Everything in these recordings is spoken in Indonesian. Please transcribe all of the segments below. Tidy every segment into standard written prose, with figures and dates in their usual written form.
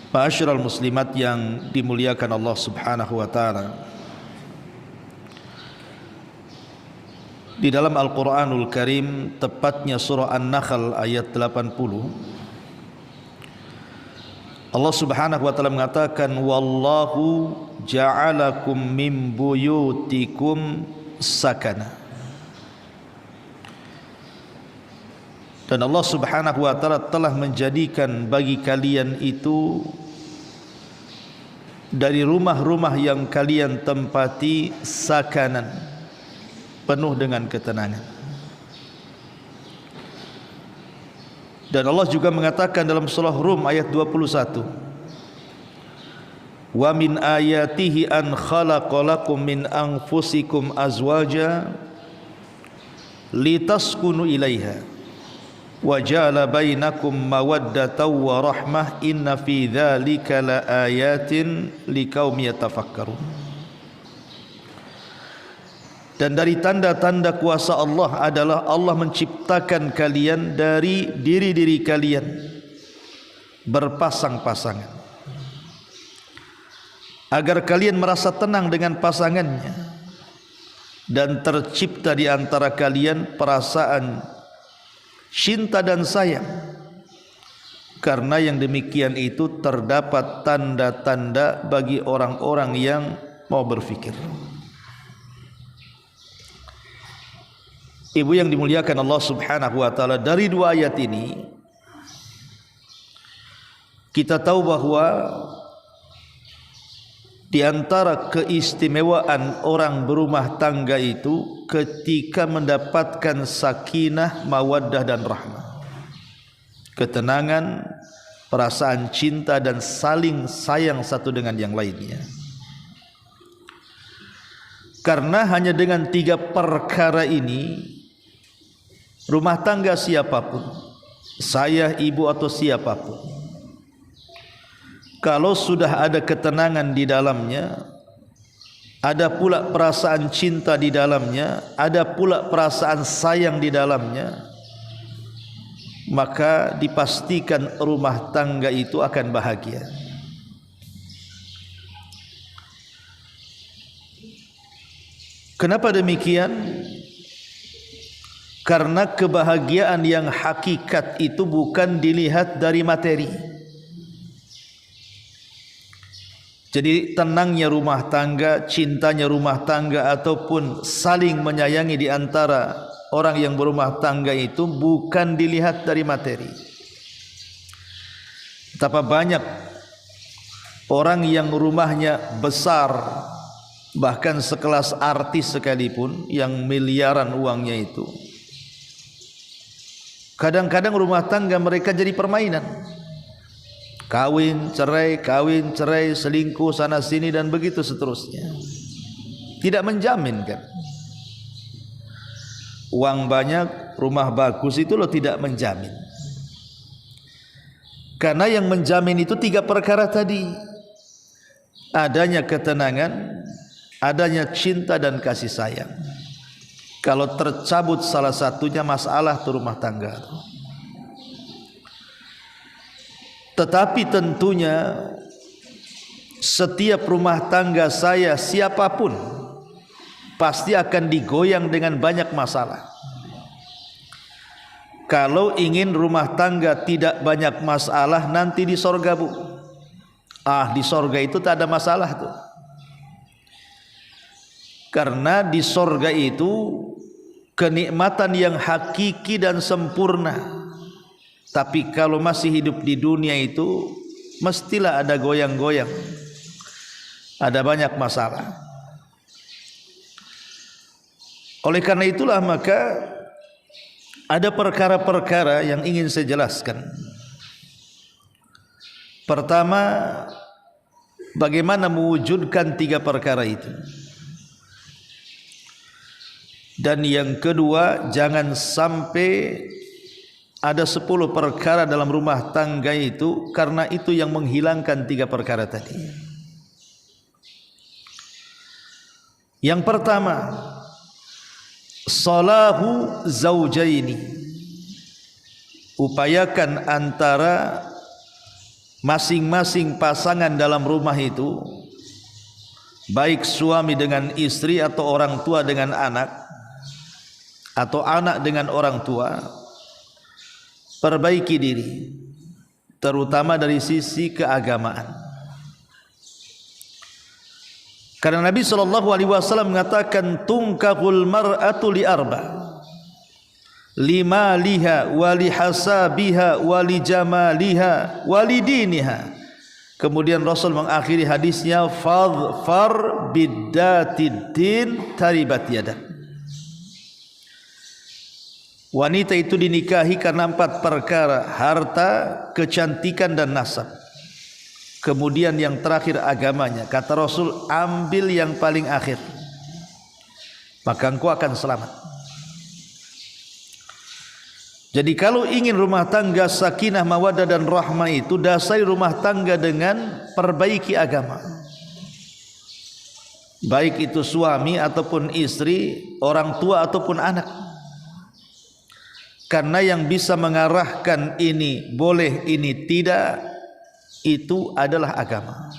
Ma'asyiral muslimat yang dimuliakan Allah Subhanahu wa taala. Di dalam Al-Qur'anul Karim, tepatnya surah An-Nahl ayat 80, Allah Subhanahu wa taala mengatakan, wallahu ja'alakum min buyutikum sakana. Dan Allah Subhanahu wa taala telah menjadikan bagi kalian itu dari rumah-rumah yang kalian tempati sakanan, penuh dengan ketenangan. Dan Allah juga mengatakan dalam surah Rum ayat 21, wa min ayatihi an khalaqalakum min anfusikum azwaja litaskunu ilaiha wa ja'ala bainakum mawaddatan wa rahmah inna fi dzalika laayatin liqaumin yatafakkarun. Dan dari tanda-tanda kuasa Allah adalah Allah menciptakan kalian dari diri-diri kalian berpasang-pasangan, agar kalian merasa tenang dengan pasangannya, dan tercipta di antara kalian perasaan cinta dan sayang. Karena yang demikian itu terdapat tanda-tanda bagi orang-orang yang mau berfikir. Ibu yang dimuliakan Allah Subhanahu wa taala, dari dua ayat ini kita tahu bahwa di antara keistimewaan orang berumah tangga itu ketika mendapatkan sakinah, mawaddah dan rahmah, ketenangan, perasaan cinta dan saling sayang satu dengan yang lainnya. Karena hanya dengan tiga perkara ini, rumah tangga siapapun, saya, ibu atau siapapun, kalau sudah ada ketenangan di dalamnya, ada pula perasaan cinta di dalamnya, ada pula perasaan sayang di dalamnya, maka dipastikan rumah tangga itu akan bahagia. Kenapa demikian? Karena kebahagiaan yang hakikat itu bukan dilihat dari materi. Jadi tenangnya rumah tangga, cintanya rumah tangga, ataupun saling menyayangi di antara orang yang berumah tangga itu bukan dilihat dari materi. Betapa banyak orang yang rumahnya besar, bahkan sekelas artis sekalipun yang miliaran uangnya itu, kadang-kadang rumah tangga mereka jadi permainan. Kawin, cerai, selingkuh sana sini dan begitu seterusnya. Tidak menjamin kan? Uang banyak, rumah bagus itu loh tidak menjamin. Karena yang menjamin itu tiga perkara tadi. Adanya ketenangan, adanya cinta dan kasih sayang. Kalau tercabut salah satunya, masalah tuh rumah tangga. Tetapi tentunya setiap rumah tangga saya, siapapun, pasti akan digoyang dengan banyak masalah. Kalau ingin rumah tangga tidak banyak masalah, nanti di sorga bu. Di sorga itu tak ada masalah tuh. Karena di sorga itu kenikmatan yang hakiki dan sempurna. Tapi kalau masih hidup di dunia itu mestilah ada goyang-goyang, ada banyak masalah. Oleh karena itulah maka ada perkara-perkara yang ingin saya jelaskan. Pertama, bagaimana mewujudkan tiga perkara itu. Dan yang kedua, jangan sampai ada 10 perkara dalam rumah tangga itu, karena itu yang menghilangkan tiga perkara tadi. Yang pertama, salahu zaujaini, upayakan antara masing-masing pasangan dalam rumah itu, baik suami dengan istri atau orang tua dengan anak, atau anak dengan orang tua, perbaiki diri, terutama dari sisi keagamaan. Karena Nabi SAW mengatakan, tungkahul mar'atu li arba, limaliha walihasabiha walijamaliha walidiniha. Kemudian Rasul mengakhiri hadisnya, fadfar biddatiddin taribat yadak. Wanita itu dinikahi karena 4 perkara: harta, kecantikan dan nasab. Kemudian yang terakhir agamanya. Kata Rasul, ambil yang paling akhir, maka engkau akan selamat. Jadi kalau ingin rumah tangga sakinah, mawaddah dan rahmah itu, dasari rumah tangga dengan perbaiki agama. Baik itu suami ataupun istri, orang tua ataupun anak. Karena yang bisa mengarahkan ini boleh, ini tidak, itu adalah agama.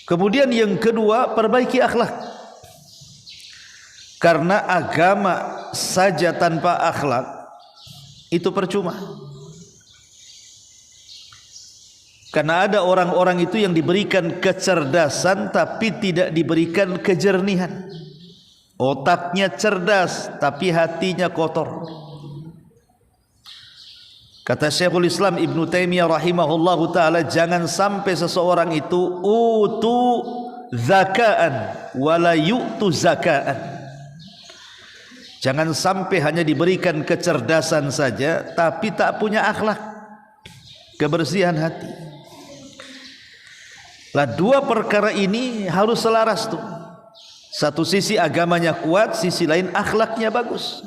Kemudian yang kedua, perbaiki akhlak. Karena agama saja tanpa akhlak itu percuma. Karena ada orang-orang itu yang diberikan kecerdasan tapi tidak diberikan kejernihan. Otaknya cerdas tapi hatinya kotor. Kata Syekhul Islam Ibn Taimiyah rahimahullahu ta'ala, jangan sampai seseorang itu utu zakaan wala yu'tu zakaan. Jangan sampai hanya diberikan kecerdasan saja tapi tak punya akhlak, kebersihan hati. Lah, 2 perkara ini harus selaras tuh. Satu sisi agamanya kuat, sisi lain akhlaknya bagus.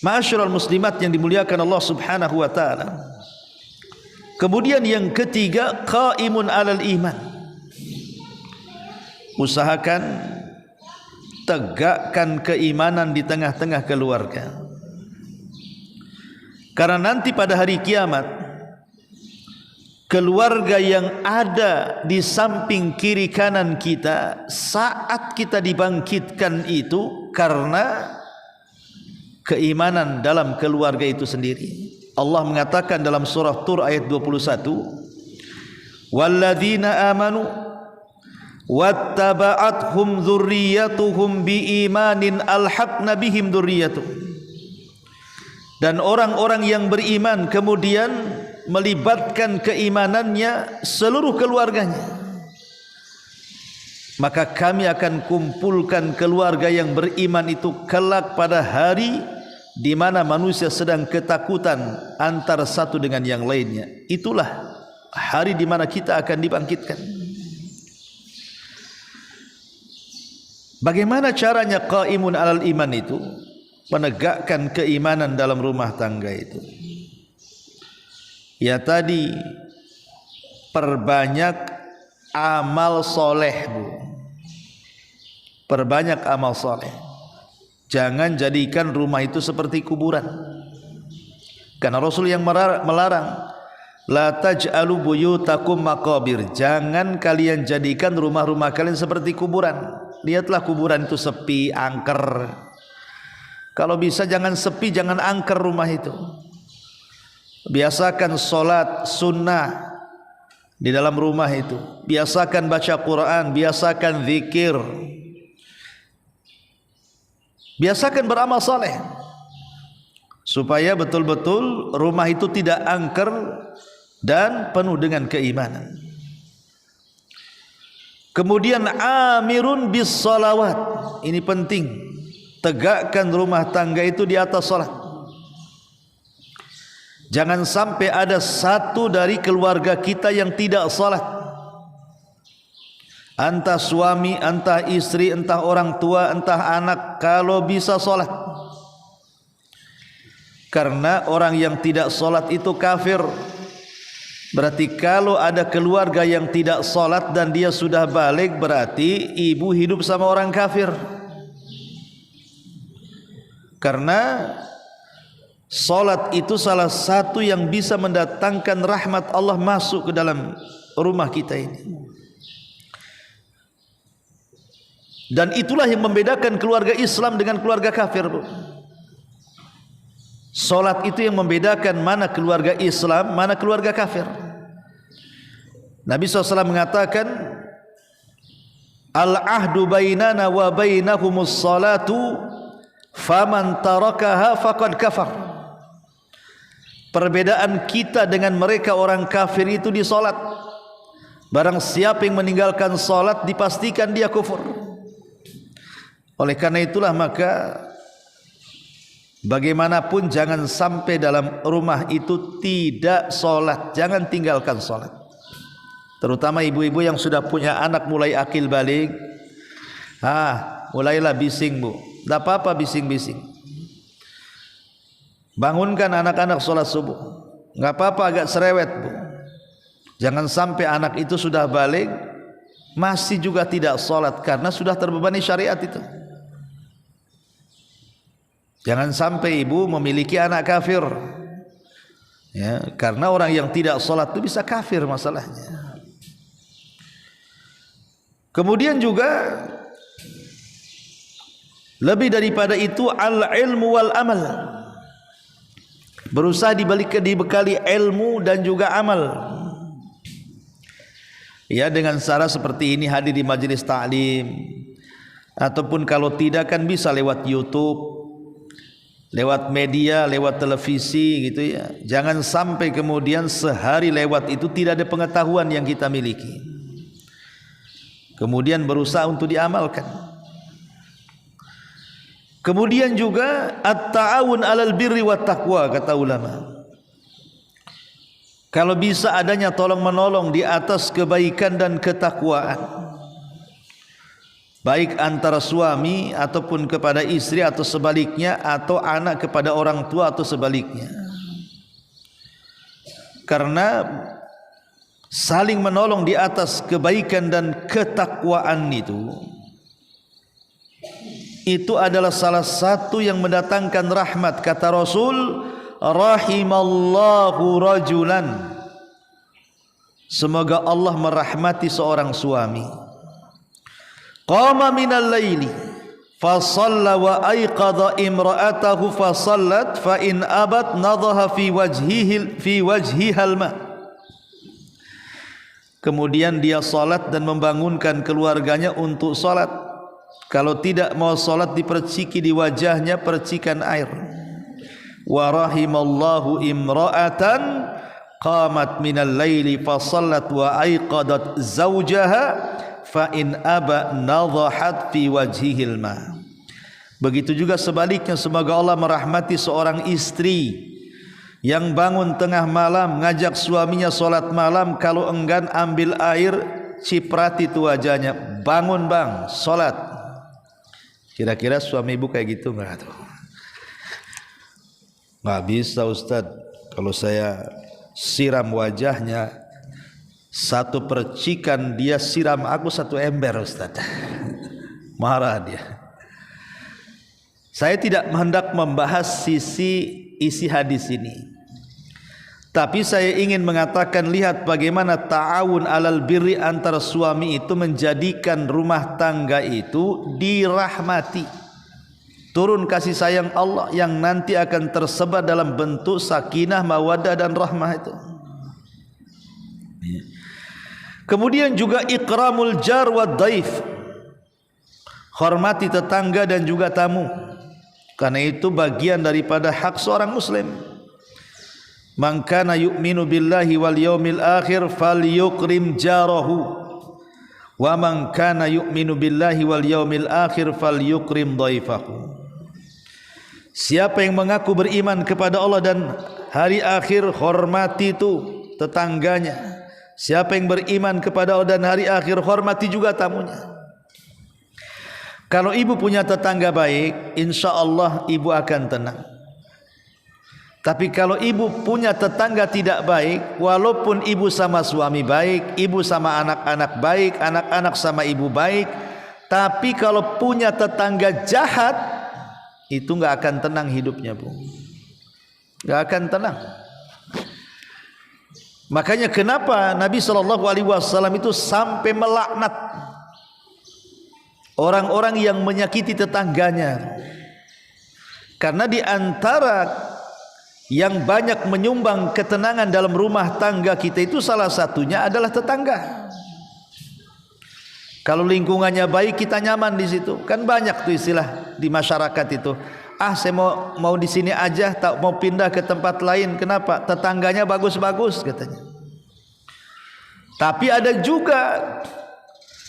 Ma'asyiral muslimat yang dimuliakan Allah Subhanahu wa taala. Kemudian yang ketiga, qaimun 'alal iman. Usahakan tegakkan keimanan di tengah-tengah keluarga. Karena nanti pada hari kiamat, keluarga yang ada di samping kiri kanan kita saat kita dibangkitkan itu karena keimanan dalam keluarga itu sendiri. Allah mengatakan dalam surah Tur ayat 21, walladzina amanu wattaba'athum dzurriyyatuhum biimanin alhaqna bihim dzurriyyatuhum. Dan orang-orang yang beriman kemudian melibatkan keimanannya seluruh keluarganya, maka kami akan kumpulkan keluarga yang beriman itu kelak pada hari di mana manusia sedang ketakutan antara satu dengan yang lainnya. Itulah hari di mana kita akan dibangkitkan. Bagaimana caranya qaimun 'alal iman itu? Menegakkan keimanan dalam rumah tangga itu. Ya tadi, perbanyak amal soleh, Bu. Perbanyak amal soleh. Jangan jadikan rumah itu seperti kuburan. Karena Rasul yang melarang, la taj'alu buyutakum maqabir. Jangan kalian jadikan rumah-rumah kalian seperti kuburan. Lihatlah kuburan itu sepi, angker. Kalau bisa jangan sepi, jangan angker rumah itu. Biasakan solat sunnah di dalam rumah itu. Biasakan baca Quran, biasakan zikir, biasakan beramal saleh, supaya betul-betul rumah itu tidak angker dan penuh dengan keimanan. Kemudian amirun bis salawat. Ini penting, tegakkan rumah tangga itu di atas salat. Jangan sampai ada satu dari keluarga kita yang tidak salat. Entah suami, entah istri, entah orang tua, entah anak, kalau bisa salat. Karena orang yang tidak salat itu kafir. Berarti kalau ada keluarga yang tidak salat dan dia sudah balik, berarti ibu hidup sama orang kafir. Karena Salat itu salah satu yang bisa mendatangkan rahmat Allah masuk ke dalam rumah kita ini. Dan itulah yang membedakan keluarga Islam dengan keluarga kafir, Bu. Salat itu yang membedakan mana keluarga Islam, mana keluarga kafir. Nabi SAW mengatakan, al-ahdu bainana wa bainahumus salatu faman tarakaha faqad kafar. Perbedaan kita dengan mereka orang kafir itu di salat. Barang siapa yang meninggalkan salat dipastikan dia kufur. Oleh karena itulah maka bagaimanapun jangan sampai dalam rumah itu tidak salat, jangan tinggalkan salat. Terutama ibu-ibu yang sudah punya anak mulai akil balik. Mulailah bising, Bu. Tidak apa-apa bising-bising. Bangunkan anak-anak sholat subuh. Tidak apa-apa agak cerewet, Bu. Jangan sampai anak itu sudah balik masih juga tidak sholat karena sudah terbebani syariat itu. Jangan sampai ibu memiliki anak kafir, ya, karena orang yang tidak sholat itu bisa kafir masalahnya. Kemudian juga lebih daripada itu al-ilmu wal amal. Berusaha dibekali ilmu dan juga amal. Ya, dengan cara seperti ini, hadir di majelis ta'lim, ataupun kalau tidak kan bisa lewat YouTube, lewat media, lewat televisi gitu ya. Jangan sampai kemudian sehari lewat itu tidak ada pengetahuan yang kita miliki. Kemudian berusaha untuk diamalkan. Kemudian juga at-ta'awun 'alal birri wat taqwa, kata ulama. Kalau bisa adanya tolong menolong di atas kebaikan dan ketakwaan, baik antara suami ataupun kepada istri atau sebaliknya, atau anak kepada orang tua atau sebaliknya. Karena saling menolong di atas kebaikan dan ketakwaan itu adalah salah satu yang mendatangkan rahmat. Kata Rasul, rahimallahu rajulan, semoga Allah merahmati seorang suami, qama minal laili fasalla wa aiqadha imra'atahu fasallat fa in abat nadhaha fi wajhihal ma. Kemudian dia salat dan membangunkan keluarganya untuk salat. Kalau tidak mau salat diperciki di wajahnya percikan air. Wa rahimallahu imra'atan qamat minal laili fasallat wa aiqadat zawjaha fa in aba nadhahat fi wajhihil ma. Begitu juga sebaliknya, semoga Allah merahmati seorang istri yang bangun tengah malam ngajak suaminya salat malam, kalau enggan ambil air ciprati tu wajahnya, bangun bang salat. Kira-kira suami ibu kayak gitu enggak tuh? Nggak bisa Ustaz, kalau saya siram wajahnya satu percikan, dia siram aku satu ember Ustaz. Marah dia. Saya tidak hendak membahas isi hadis ini, tapi saya ingin mengatakan, lihat bagaimana ta'awun alal birri antara suami itu menjadikan rumah tangga itu dirahmati. Turun kasih sayang Allah yang nanti akan tersebar dalam bentuk sakinah, mawaddah dan rahmah itu. Kemudian juga ikramul jar wa daif, hormati tetangga dan juga tamu, karena itu bagian daripada hak seorang muslim. Man kana yu'minu billahi wal yaumil akhir falyukrim jarahu, wa man kana yu'minu billahi wal yaumil akhir falyukrim dhaifahu. Siapa yang mengaku beriman kepada Allah dan hari akhir, hormati itu tetangganya. Siapa yang beriman kepada Allah dan hari akhir, hormati juga tamunya. Kalau ibu punya tetangga baik, insya Allah ibu akan tenang. Tapi kalau ibu punya tetangga tidak baik, walaupun ibu sama suami baik, ibu sama anak-anak baik, anak-anak sama ibu baik, tapi kalau punya tetangga jahat, itu enggak akan tenang hidupnya, Bu. Enggak akan tenang. Makanya kenapa Nabi SAW itu sampai melaknat orang-orang yang menyakiti tetangganya. Karena di antara yang banyak menyumbang ketenangan dalam rumah tangga kita itu salah satunya adalah tetangga. Kalau lingkungannya baik, kita nyaman di situ. Kan banyak tuh istilah di masyarakat itu. Ah, saya mau di sini aja, tak mau pindah ke tempat lain. Kenapa? Tetangganya bagus-bagus katanya. Tapi ada juga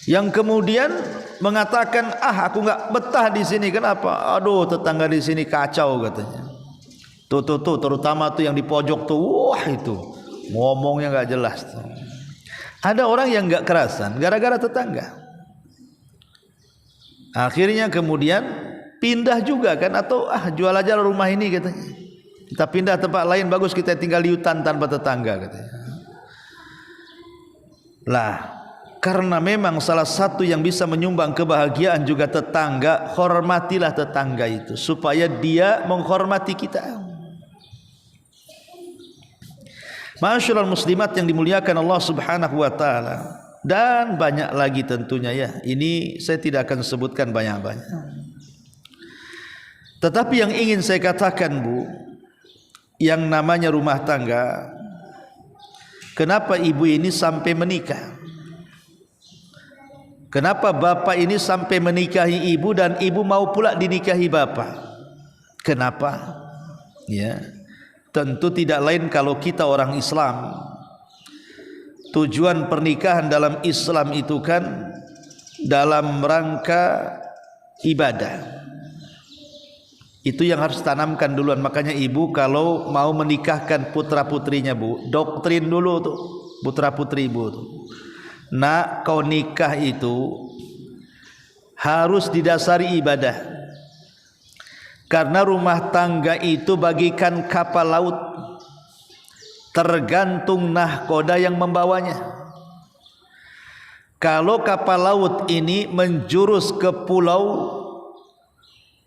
yang kemudian mengatakan, ah, aku nggak betah di sini. Kenapa? Aduh, tetangga di sini kacau katanya. Tuh, terutama tuh yang di pojok tuh, wah itu ngomongnya nggak jelas. Ada orang yang nggak kerasan gara-gara tetangga. Akhirnya kemudian pindah juga kan, atau jual aja rumah ini katanya. Kita pindah tempat lain bagus, kita tinggal di hutan tanpa tetangga katanya. Lah, karena memang salah satu yang bisa menyumbang kebahagiaan juga tetangga, hormatilah tetangga itu supaya dia menghormati kita. Masyaallah muslimat yang dimuliakan Allah Subhanahu wa taala. Dan banyak lagi tentunya ya. Ini saya tidak akan sebutkan banyak-banyak. Tetapi yang ingin saya katakan, Bu, yang namanya rumah tangga, kenapa ibu ini sampai menikah? Kenapa bapak ini sampai menikahi ibu dan ibu mau pula dinikahi bapak? Kenapa? Ya, tentu tidak lain kalau kita orang Islam. Tujuan pernikahan dalam Islam itu kan dalam rangka ibadah. Itu yang harus tanamkan duluan. Makanya ibu kalau mau menikahkan putra putrinya, Bu, doktrin dulu tuh putra putri ibu tuh. Nak, kau nikah itu harus didasari ibadah. Karena rumah tangga itu bagikan kapal laut, tergantung nahkoda yang membawanya. Kalau kapal laut ini menjurus ke pulau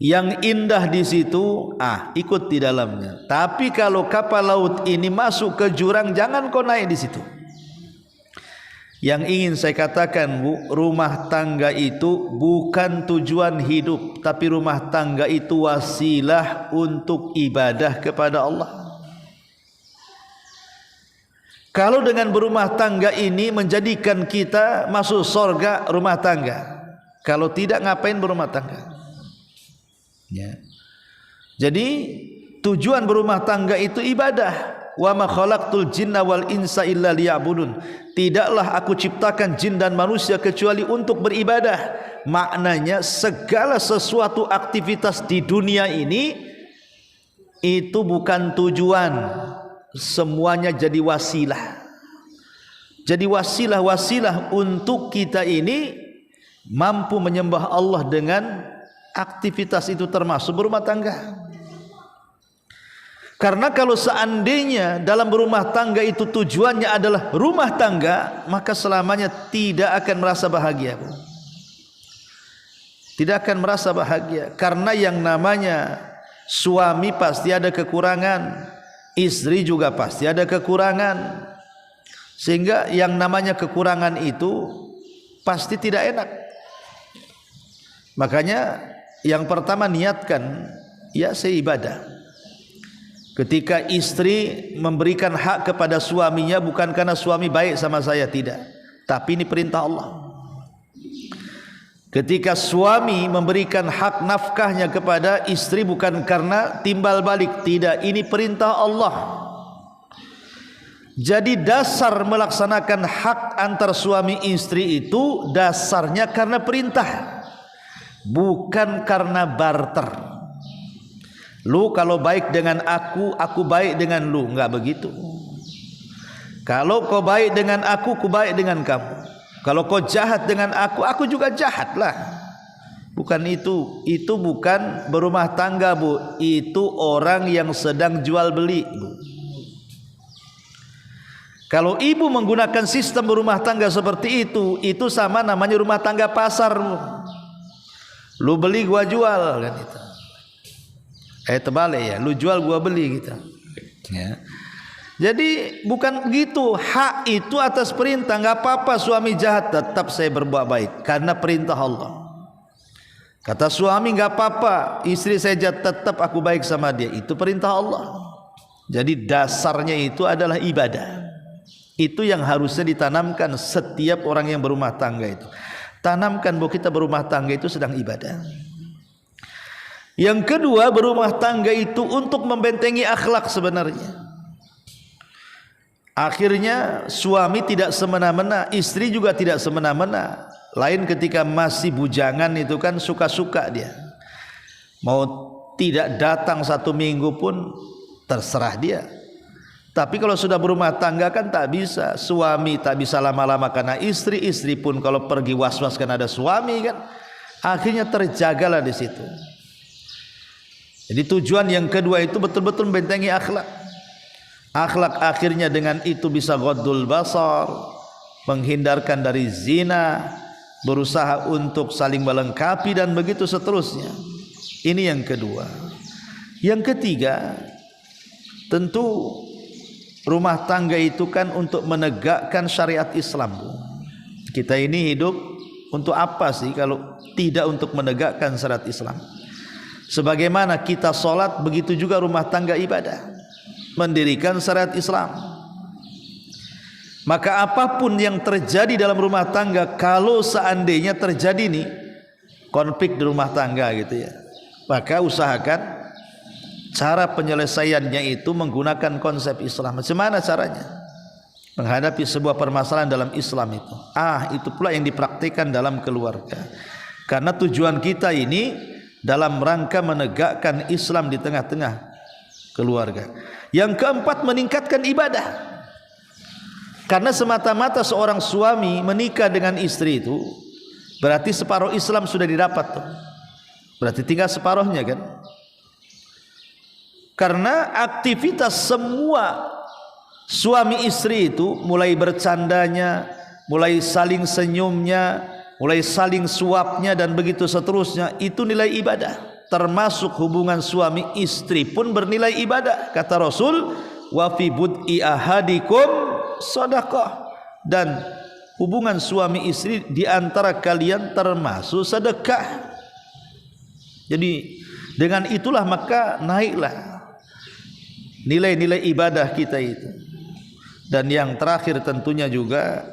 yang indah di situ, ikut di dalamnya. Tapi kalau kapal laut ini masuk ke jurang, jangan kau naik di situ. Yang ingin saya katakan, Bu, rumah tangga itu bukan tujuan hidup, tapi rumah tangga itu wasilah untuk ibadah kepada Allah. Kalau dengan berumah tangga ini menjadikan kita masuk surga rumah tangga, kalau tidak ngapain berumah tangga? Ya. Jadi tujuan berumah tangga itu ibadah. Wa ma khalaqtul jinna wal insa illa liya'budun. Tidaklah aku ciptakan jin dan manusia kecuali untuk beribadah. Maknanya segala sesuatu aktivitas di dunia ini itu bukan tujuan. Semuanya jadi wasilah. Jadi wasilah untuk kita ini mampu menyembah Allah dengan aktivitas itu, termasuk berumah tangga. Karena kalau seandainya dalam berumah tangga itu tujuannya adalah rumah tangga, maka selamanya tidak akan merasa bahagia. Tidak akan merasa bahagia. Karena yang namanya suami pasti ada kekurangan, istri juga pasti ada kekurangan. Sehingga yang namanya kekurangan itu pasti tidak enak. Makanya yang pertama niatkan, ya saya ibadah. Ketika istri memberikan hak kepada suaminya bukan karena suami baik sama saya, tidak, tapi ini perintah Allah. Ketika suami memberikan hak nafkahnya kepada istri bukan karena timbal balik, tidak, ini perintah Allah. Jadi dasar melaksanakan hak antar suami istri itu dasarnya karena perintah, bukan karena barter. Lu kalau baik dengan aku baik dengan lu, enggak begitu. Kalau kau baik dengan aku baik dengan kamu. Kalau kau jahat dengan aku juga jahatlah. Bukan itu. Itu bukan berumah tangga, Bu. Itu orang yang sedang jual beli, Bu. Kalau ibu menggunakan sistem berumah tangga seperti itu sama namanya rumah tangga pasar, Bu. Lu beli gua jual kan itu. Terbalik ya, lu jual gua beli gitu. Ya. Jadi bukan begitu, hak itu atas perintah. Nggak apa-apa suami jahat, tetap saya berbuat baik karena perintah Allah. Kata suami nggak apa-apa istri saya jahat, tetap aku baik sama dia, itu perintah Allah. Jadi dasarnya itu adalah ibadah. Itu yang harusnya ditanamkan setiap orang yang berumah tangga itu. Tanamkan bahwa kita berumah tangga itu sedang ibadah. Yang kedua, berumah tangga itu untuk membentengi akhlak sebenarnya. Akhirnya suami tidak semena-mena, istri juga tidak semena-mena. Lain ketika masih bujangan itu kan suka-suka dia. Mau tidak datang 1 minggu pun terserah dia. Tapi kalau sudah berumah tangga kan tak bisa. Suami tak bisa lama-lama karena istri, istri pun kalau pergi was-was kan ada suami kan. Akhirnya terjagalah di situ. Jadi tujuan yang kedua itu betul-betul membentengi akhlak. Akhlak akhirnya dengan itu bisa ghaddul basar, menghindarkan dari zina, berusaha untuk saling melengkapi dan begitu seterusnya. Ini yang kedua. Yang ketiga, tentu rumah tangga itu kan untuk menegakkan syariat Islam. Kita ini hidup untuk apa sih kalau tidak untuk menegakkan syariat Islam? Sebagaimana kita sholat, begitu juga rumah tangga ibadah, mendirikan syariat Islam. Maka apapun yang terjadi dalam rumah tangga, kalau seandainya terjadi nih konflik di rumah tangga gitu ya, maka usahakan cara penyelesaiannya itu menggunakan konsep Islam. Macam mana caranya menghadapi sebuah permasalahan dalam Islam itu? Itu pula yang dipraktikkan dalam keluarga. Karena tujuan kita ini dalam rangka menegakkan Islam di tengah-tengah keluarga. Yang keempat, meningkatkan ibadah. Karena semata-mata seorang suami menikah dengan istri itu berarti separuh Islam sudah didapat tuh. Berarti tinggal separuhnya kan. Karena aktivitas semua suami istri itu, mulai bercandanya, mulai saling senyumnya, mulai saling suapnya dan begitu seterusnya, itu nilai ibadah. Termasuk hubungan suami istri pun bernilai ibadah. Kata Rasul, wa fi bud'i ahadikum sedekah, dan hubungan suami istri di antara kalian termasuk sedekah. Jadi dengan itulah maka naiklah nilai-nilai ibadah kita itu. Dan yang terakhir tentunya juga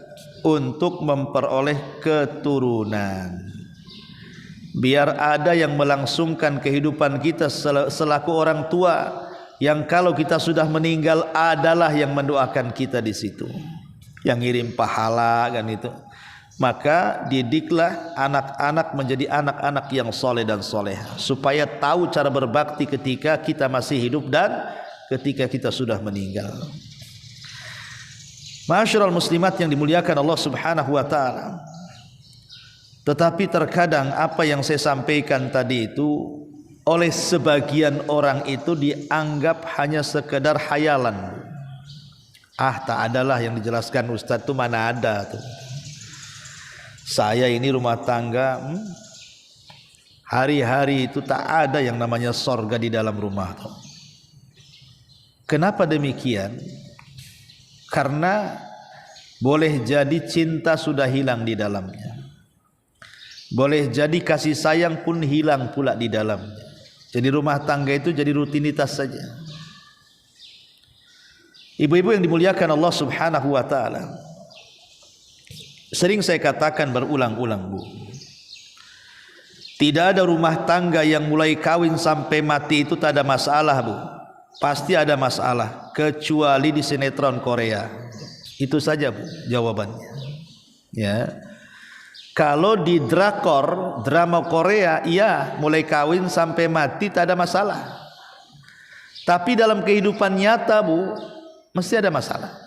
untuk memperoleh keturunan. Biar ada yang melangsungkan kehidupan kita selaku orang tua, yang kalau kita sudah meninggal adalah yang mendoakan kita di situ, yang ngirim pahala kan itu. Maka didiklah anak-anak menjadi anak-anak yang soleh dan soleha, supaya tahu cara berbakti ketika kita masih hidup dan ketika kita sudah meninggal. Ma'asyiral muslimat yang dimuliakan Allah Subhanahu wa taala. Tetapi terkadang apa yang saya sampaikan tadi itu oleh sebagian orang itu dianggap hanya sekedar hayalan. Tak adalah yang dijelaskan Ustadz itu, mana ada tuh. Saya ini rumah tangga, hari-hari itu tak ada yang namanya sorga di dalam rumah tuh. Kenapa demikian? Karena boleh jadi cinta sudah hilang di dalamnya. Boleh jadi kasih sayang pun hilang pula di dalamnya. Jadi rumah tangga itu jadi rutinitas saja. Ibu-ibu yang dimuliakan Allah Subhanahu wa taala, sering saya katakan berulang-ulang, Bu, tidak ada rumah tangga yang mulai kawin sampai mati itu tak ada masalah, Bu. Pasti ada masalah, kecuali di sinetron Korea. Itu saja, Bu, jawabannya. Ya. Kalau di drakor, drama Korea, iya, mulai kawin sampai mati tak ada masalah. Tapi dalam kehidupan nyata, Bu, mesti ada masalah.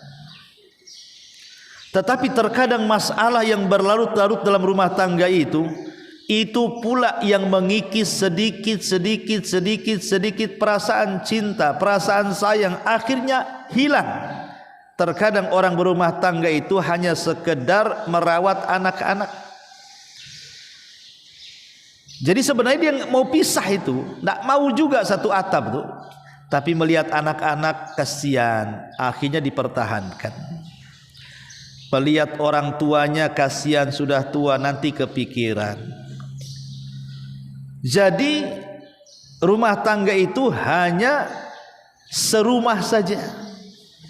Tetapi terkadang masalah yang berlarut-larut dalam rumah tangga itu pula yang mengikis sedikit perasaan cinta, perasaan sayang, akhirnya hilang. Terkadang orang berumah tangga itu hanya sekedar merawat anak-anak. Jadi sebenarnya dia mau pisah itu, tidak mau juga satu atap tuh. Tapi melihat anak-anak kasihan, akhirnya dipertahankan. Melihat orang tuanya kasihan, sudah tua, nanti kepikiran. Jadi rumah tangga itu hanya serumah saja.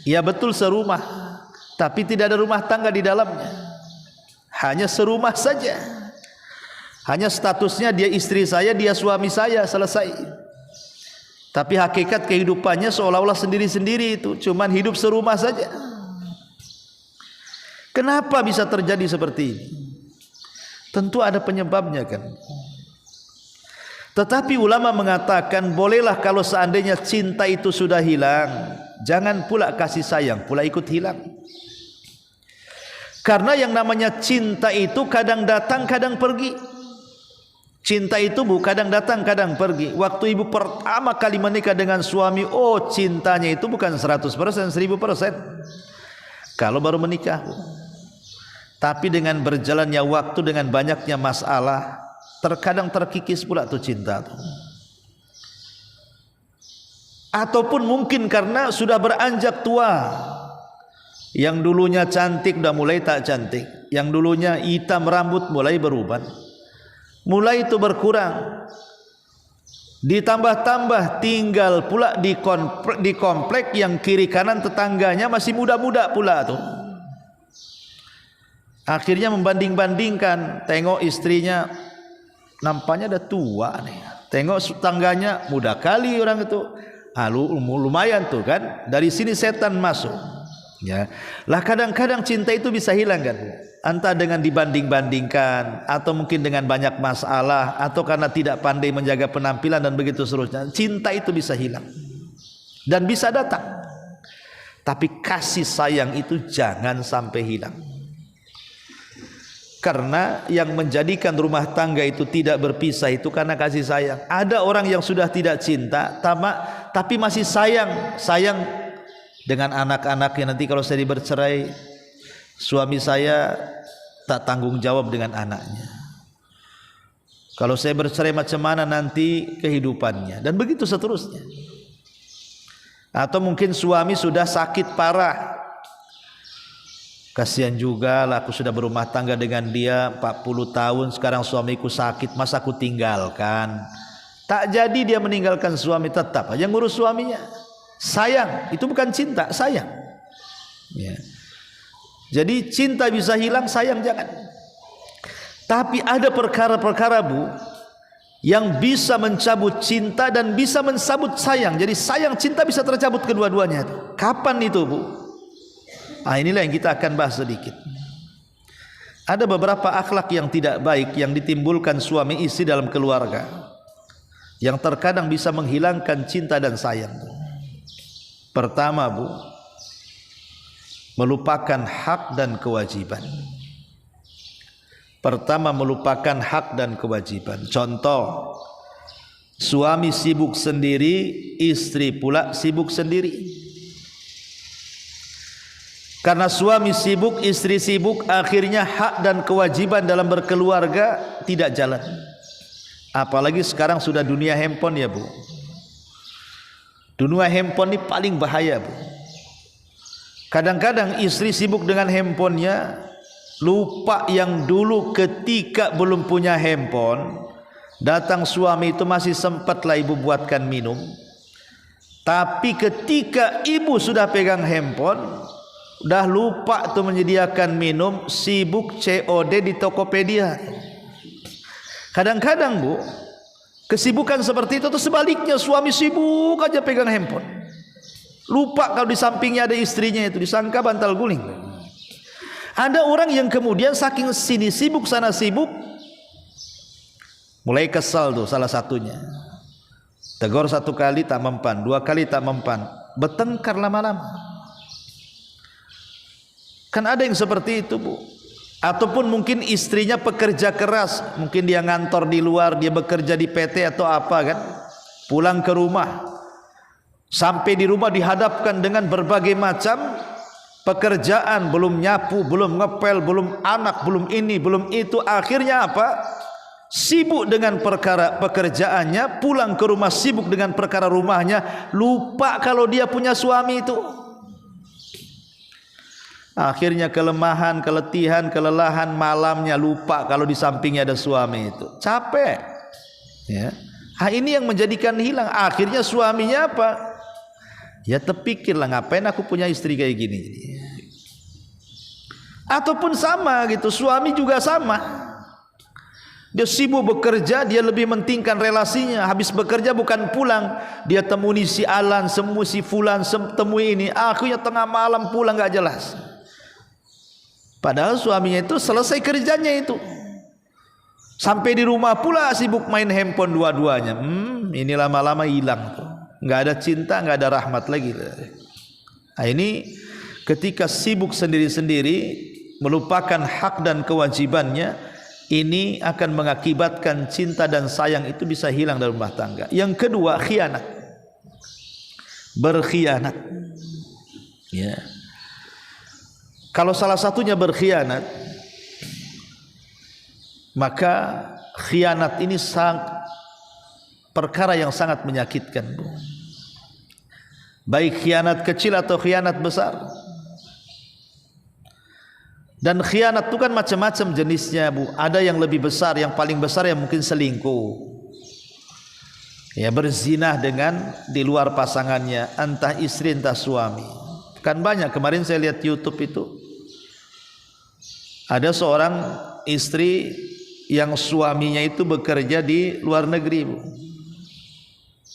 Ya betul, serumah, tapi tidak ada rumah tangga di dalamnya. Hanya serumah saja. Hanya statusnya dia istri saya, dia suami saya, selesai. Tapi hakikat kehidupannya seolah-olah sendiri-sendiri, itu cuman hidup serumah saja. Kenapa bisa terjadi seperti ini? Tentu ada penyebabnya kan. Tetapi ulama mengatakan bolehlah kalau seandainya cinta itu sudah hilang, jangan pula kasih sayang pula ikut hilang. Karena yang namanya cinta itu kadang datang kadang pergi. Cinta itu kadang datang kadang pergi. Waktu ibu pertama kali menikah dengan suami, oh cintanya itu bukan 100%, 1000%. Kalau baru menikah. Tapi dengan berjalannya waktu, dengan banyaknya masalah, terkadang terkikis pula tuh cinta tuh. Ataupun mungkin karena sudah beranjak tua, yang dulunya cantik udah mulai tak cantik, yang dulunya hitam rambut mulai berubah, mulai itu berkurang. Ditambah-tambah tinggal pula di komplek yang kiri kanan tetangganya masih muda-muda pula tuh. Akhirnya membanding-bandingkan, tengok istrinya nampaknya udah tua nih, tengok tetangganya muda kali orang itu. Lumayan tuh kan, dari sini setan masuk. Ya, lah kadang-kadang cinta itu bisa hilang kan, entah dengan dibanding-bandingkan, atau mungkin dengan banyak masalah, atau karena tidak pandai menjaga penampilan dan begitu seterusnya. Cinta itu bisa hilang dan bisa datang, tapi kasih sayang itu jangan sampai hilang. Karena yang menjadikan rumah tangga itu tidak berpisah itu karena kasih sayang. Ada orang yang sudah tidak cinta, tapi masih sayang dengan anak-anaknya. Nanti kalau saya bercerai, suami saya tak tanggung jawab dengan anaknya. Kalau saya bercerai macam mana nanti kehidupannya, dan begitu seterusnya. Atau mungkin suami sudah sakit parah, kasihan juga lah, aku sudah berumah tangga dengan dia 40 tahun, sekarang suamiku sakit, masa aku tinggalkan? Tak jadi dia meninggalkan suami, tetap aja ngurus suaminya. Sayang, itu bukan cinta, sayang. Ya. Jadi cinta bisa hilang, sayang jangan. Tapi ada perkara-perkara bu, yang bisa mencabut cinta dan bisa mencabut sayang. Jadi sayang cinta bisa tercabut kedua-duanya. Kapan itu bu? Inilah yang kita akan bahas sedikit. Ada beberapa akhlak yang tidak baik yang ditimbulkan suami istri dalam keluarga, yang terkadang bisa menghilangkan cinta dan sayang. Pertama bu, melupakan hak dan kewajiban. Pertama, melupakan hak dan kewajiban. Contoh, suami sibuk sendiri, istri pula sibuk sendiri. Karena suami sibuk, istri sibuk, akhirnya hak dan kewajiban dalam berkeluarga tidak jalan. Apalagi sekarang sudah dunia handphone ya bu. Dunia handphone ini paling bahaya bu. Kadang-kadang istri sibuk dengan handphonenya, lupa yang dulu ketika belum punya handphone, datang suami itu masih sempatlah ibu buatkan minum. Tapi ketika ibu sudah pegang handphone, udah lupa tuh menyediakan minum, sibuk COD di Tokopedia. Kadang-kadang bu, kesibukan seperti itu tuh sebaliknya, suami sibuk aja pegang handphone, lupa kalau di sampingnya ada istrinya, itu disangka bantal guling. Ada orang yang kemudian saking sini sibuk sana sibuk, mulai kesal tuh salah satunya, tegur 1 kali tak mempan, 2 kali tak mempan, bertengkar lama-lama. Kan ada yang seperti itu bu. Ataupun mungkin istrinya pekerja keras, mungkin dia ngantor di luar, dia bekerja di PT atau apa kan, pulang ke rumah, sampai di rumah dihadapkan dengan berbagai macam pekerjaan, belum nyapu, belum ngepel, belum anak, belum ini, belum itu. Akhirnya apa? sibuk dengan perkara pekerjaannya, pulang ke rumah sibuk dengan perkara rumahnya, lupa kalau dia punya suami itu. Akhirnya kelemahan, keletihan, kelelahan, malamnya lupa kalau di sampingnya ada suami itu. Capek. Ya. Ini yang menjadikan hilang. Akhirnya suaminya apa? Ya terpikirlah, ngapain aku punya istri kayak gini. Ataupun sama gitu, suami juga sama. Dia sibuk bekerja, dia lebih mentingkan relasinya. Habis bekerja bukan pulang, dia temui si Alan, semua si Fulan, temui ini. Akhirnya tengah malam pulang gak jelas. Padahal suaminya itu selesai kerjanya itu. Sampai di rumah pula sibuk main handphone dua-duanya. Ini lama-lama hilang tuh. Gak ada cinta, gak ada rahmat lagi. Nah, ini ketika sibuk sendiri-sendiri, melupakan hak dan kewajibannya, ini akan mengakibatkan cinta dan sayang itu bisa hilang dalam rumah tangga. Yang kedua, khianat. Berkhianat. Ya. Kalau salah satunya berkhianat, maka khianat ini perkara yang sangat menyakitkan. Baik khianat kecil atau khianat besar. Dan khianat itu kan macam-macam jenisnya, Bu. Ada yang lebih besar, yang paling besar yang mungkin selingkuh. Ya, berzinah dengan di luar pasangannya, entah istri entah suami. Kan banyak, kemarin saya lihat YouTube itu. Ada seorang istri yang suaminya itu bekerja di luar negeri, Bu.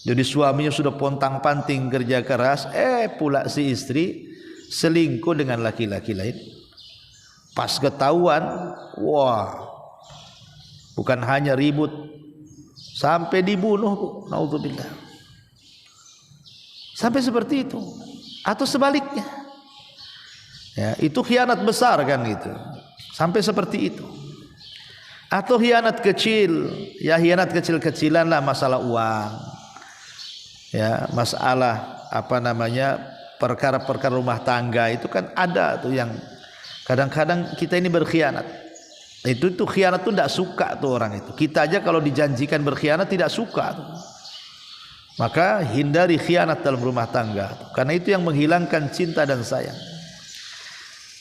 Jadi suaminya sudah pontang-panting kerja keras, pula si istri selingkuh dengan laki-laki lain. Pas ketahuan, wah, bukan hanya ribut, sampai dibunuh, Bu. Naudzubillah. Sampai seperti itu. Atau sebaliknya. Ya, itu khianat besar kan gitu. Sampai seperti itu. Atau khianat kecil, ya khianat kecil-kecilan lah, masalah uang. Ya, masalah perkara-perkara rumah tangga itu kan ada tuh yang kadang-kadang kita ini berkhianat. Itu khianat tuh tidak suka tuh orang itu. Kita aja kalau dijanjikan berkhianat tidak suka tuh. Maka hindari khianat dalam rumah tangga tuh. Karena itu yang menghilangkan cinta dan sayang.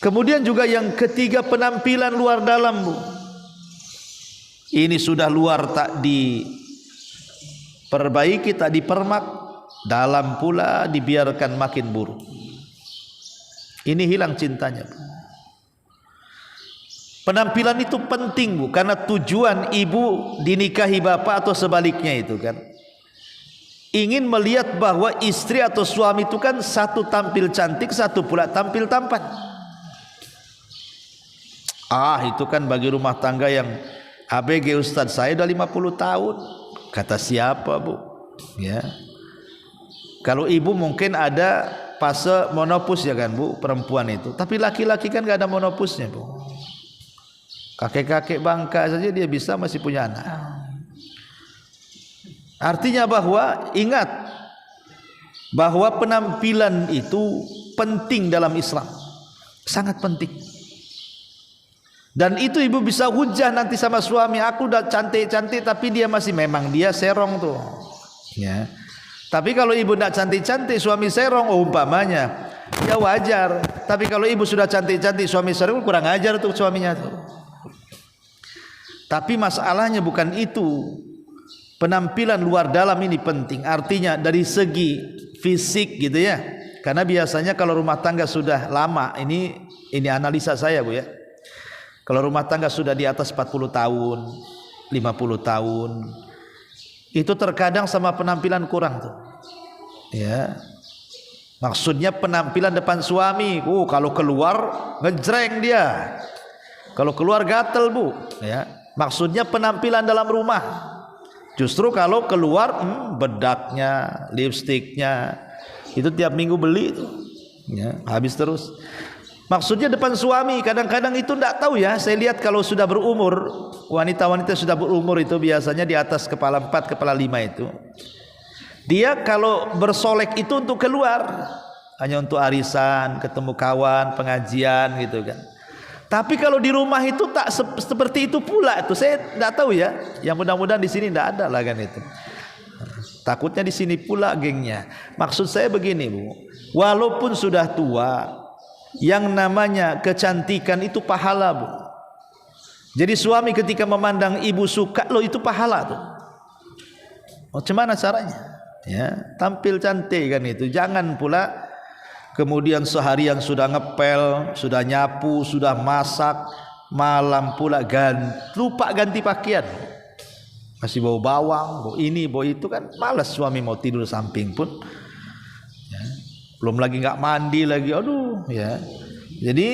Kemudian juga yang ketiga, penampilan luar dalam, Bu. Ini sudah luar tak diperbaiki, tak dipermak, dalam pula dibiarkan makin buruk. Ini hilang cintanya, Bu. Penampilan itu penting, Bu, karena tujuan ibu dinikahi bapak atau sebaliknya itu kan ingin melihat bahwa istri atau suami itu kan satu tampil cantik, satu pula tampil tampan. Itu kan bagi rumah tangga yang ABG Ustadz saya udah 50 tahun. Kata siapa, Bu? Ya. Kalau ibu mungkin ada fase monopause ya kan, Bu, perempuan itu. Tapi laki-laki kan gak ada monopusnya, Bu. Kakek-kakek bangka saja dia bisa masih punya anak. Artinya bahwa ingat bahwa penampilan itu penting dalam Islam. Sangat penting. Dan itu ibu bisa hujah nanti sama suami, aku udah cantik-cantik tapi dia masih, memang dia serong tuh. Ya. Tapi kalau ibu tidak cantik-cantik, suami serong, umpamanya, ya wajar. Tapi kalau ibu sudah cantik-cantik, suami serong, kurang ajar tuh suaminya tuh. Tapi masalahnya bukan itu. Penampilan luar dalam ini penting. Artinya dari segi fisik gitu ya. Karena biasanya kalau rumah tangga sudah lama, ini analisa saya, Bu ya. Kalau rumah tangga sudah di atas 40 tahun, 50 tahun, itu terkadang sama penampilan kurang tuh. Ya. Maksudnya penampilan depan suami, kalau keluar ngejreng dia. Kalau keluar gatel, Bu, ya. Maksudnya penampilan dalam rumah. Justru kalau keluar bedaknya, lipstiknya itu tiap minggu beli tuh. Ya, habis terus. Maksudnya depan suami, kadang-kadang itu enggak tahu ya. Saya lihat kalau sudah berumur, wanita-wanita sudah berumur itu biasanya di atas kepala 4, kepala 5 itu. Dia kalau bersolek itu untuk keluar, hanya untuk arisan, ketemu kawan, pengajian gitu kan. Tapi kalau di rumah itu tak seperti itu pula. Itu saya tidak tahu ya. Yang mudah-mudahan di sini tidak ada lah kan itu. Takutnya di sini pula gengnya. Maksud saya begini Bu, walaupun sudah tua, yang namanya kecantikan itu pahala Bu. Jadi suami ketika memandang ibu suka, loh itu pahala tuh. Macam mana caranya? Ya, tampil cantik kan itu. Jangan pula kemudian seharian sudah ngepel, sudah nyapu, sudah masak, malam pula lupa ganti pakaian. Masih bau bawang, bau ini, bau itu kan malas suami mau tidur samping pun. Ya. Belum lagi nggak mandi lagi, aduh ya. Jadi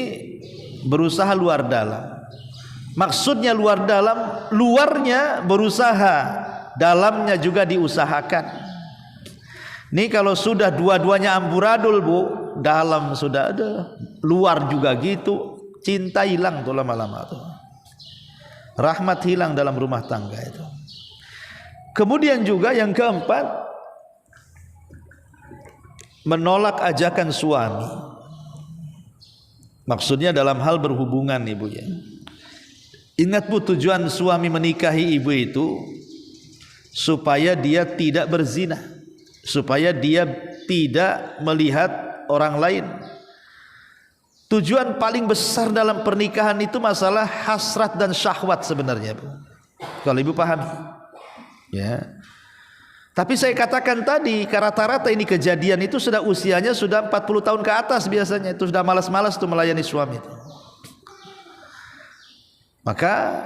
berusaha luar dalam. Maksudnya luar dalam, luarnya berusaha, dalamnya juga diusahakan. Nih kalau sudah dua-duanya amburadul Bu, dalam sudah ada, luar juga gitu, cinta hilang tuh lama-lama tuh. Rahmat hilang dalam rumah tangga itu. Kemudian juga yang keempat, menolak ajakan suami. Maksudnya dalam hal berhubungan Ibu ya. Ingat Bu, tujuan suami menikahi ibu itu supaya dia tidak berzina, supaya dia tidak melihat orang lain. Tujuan paling besar dalam pernikahan itu masalah hasrat dan syahwat sebenarnya Bu. Kalau Ibu paham ya. Tapi saya katakan tadi, rata-rata ini kejadian itu sudah usianya sudah 40 tahun ke atas biasanya. Itu sudah malas-malas tuh melayani suami itu. Maka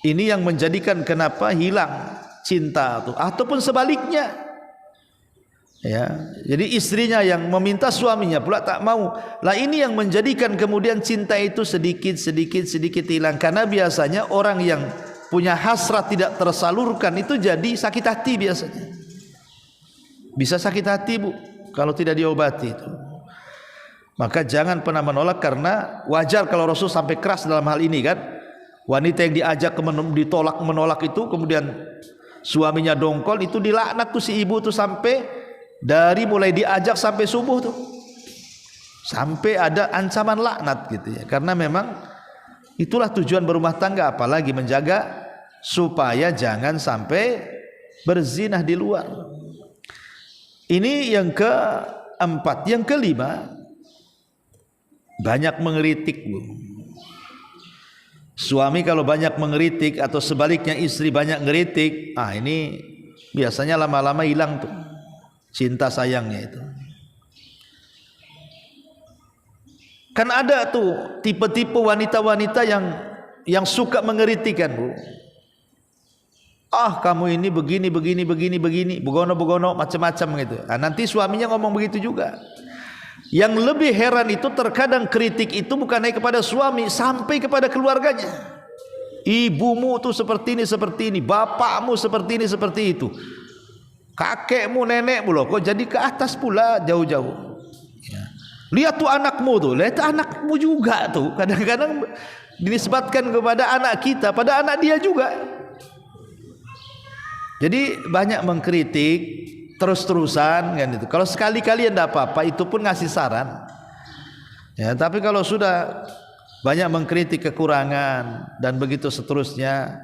ini yang menjadikan kenapa hilang cinta tuh, ataupun sebaliknya. Ya, jadi istrinya yang meminta suaminya pula tak mau. Lah ini yang menjadikan kemudian cinta itu sedikit hilang, karena biasanya orang yang punya hasrat tidak tersalurkan itu jadi sakit hati biasanya. Bisa sakit hati Bu kalau tidak diobati itu. Maka jangan pernah menolak, karena wajar kalau Rasul sampai keras dalam hal ini kan. Wanita yang diajak ditolak menolak itu, kemudian suaminya dongkol, itu dilaknat tuh si ibu tuh, sampai dari mulai diajak sampai subuh tuh, sampai ada ancaman laknat gitu ya. Karena memang itulah tujuan berumah tangga, apalagi menjaga supaya jangan sampai berzinah di luar. Ini yang keempat. Yang kelima, banyak mengkritik Bu. Suami kalau banyak mengkritik atau sebaliknya istri banyak ngeritik, ini biasanya lama-lama hilang tuh cinta sayangnya itu. Kan ada tuh tipe-tipe wanita-wanita yang suka mengkritik kan Bu. Kamu ini begini, begono macam-macam gitu. Nanti suaminya ngomong begitu juga. Yang lebih heran itu terkadang kritik itu bukan hanya kepada suami, sampai kepada keluarganya. Ibumu tuh seperti ini, bapakmu seperti ini, seperti itu, kakekmu, nenekmu loh, kok jadi ke atas pula jauh-jauh ya. Lihat tuh anakmu tuh, lihat anakmu juga tuh, kadang-kadang dinisbatkan kepada anak kita, pada anak dia juga. Jadi banyak mengkritik terus-terusan kan itu. Kalau sekali-kali tidak apa-apa, itu pun ngasih saran. Ya, tapi kalau sudah banyak mengkritik kekurangan dan begitu seterusnya,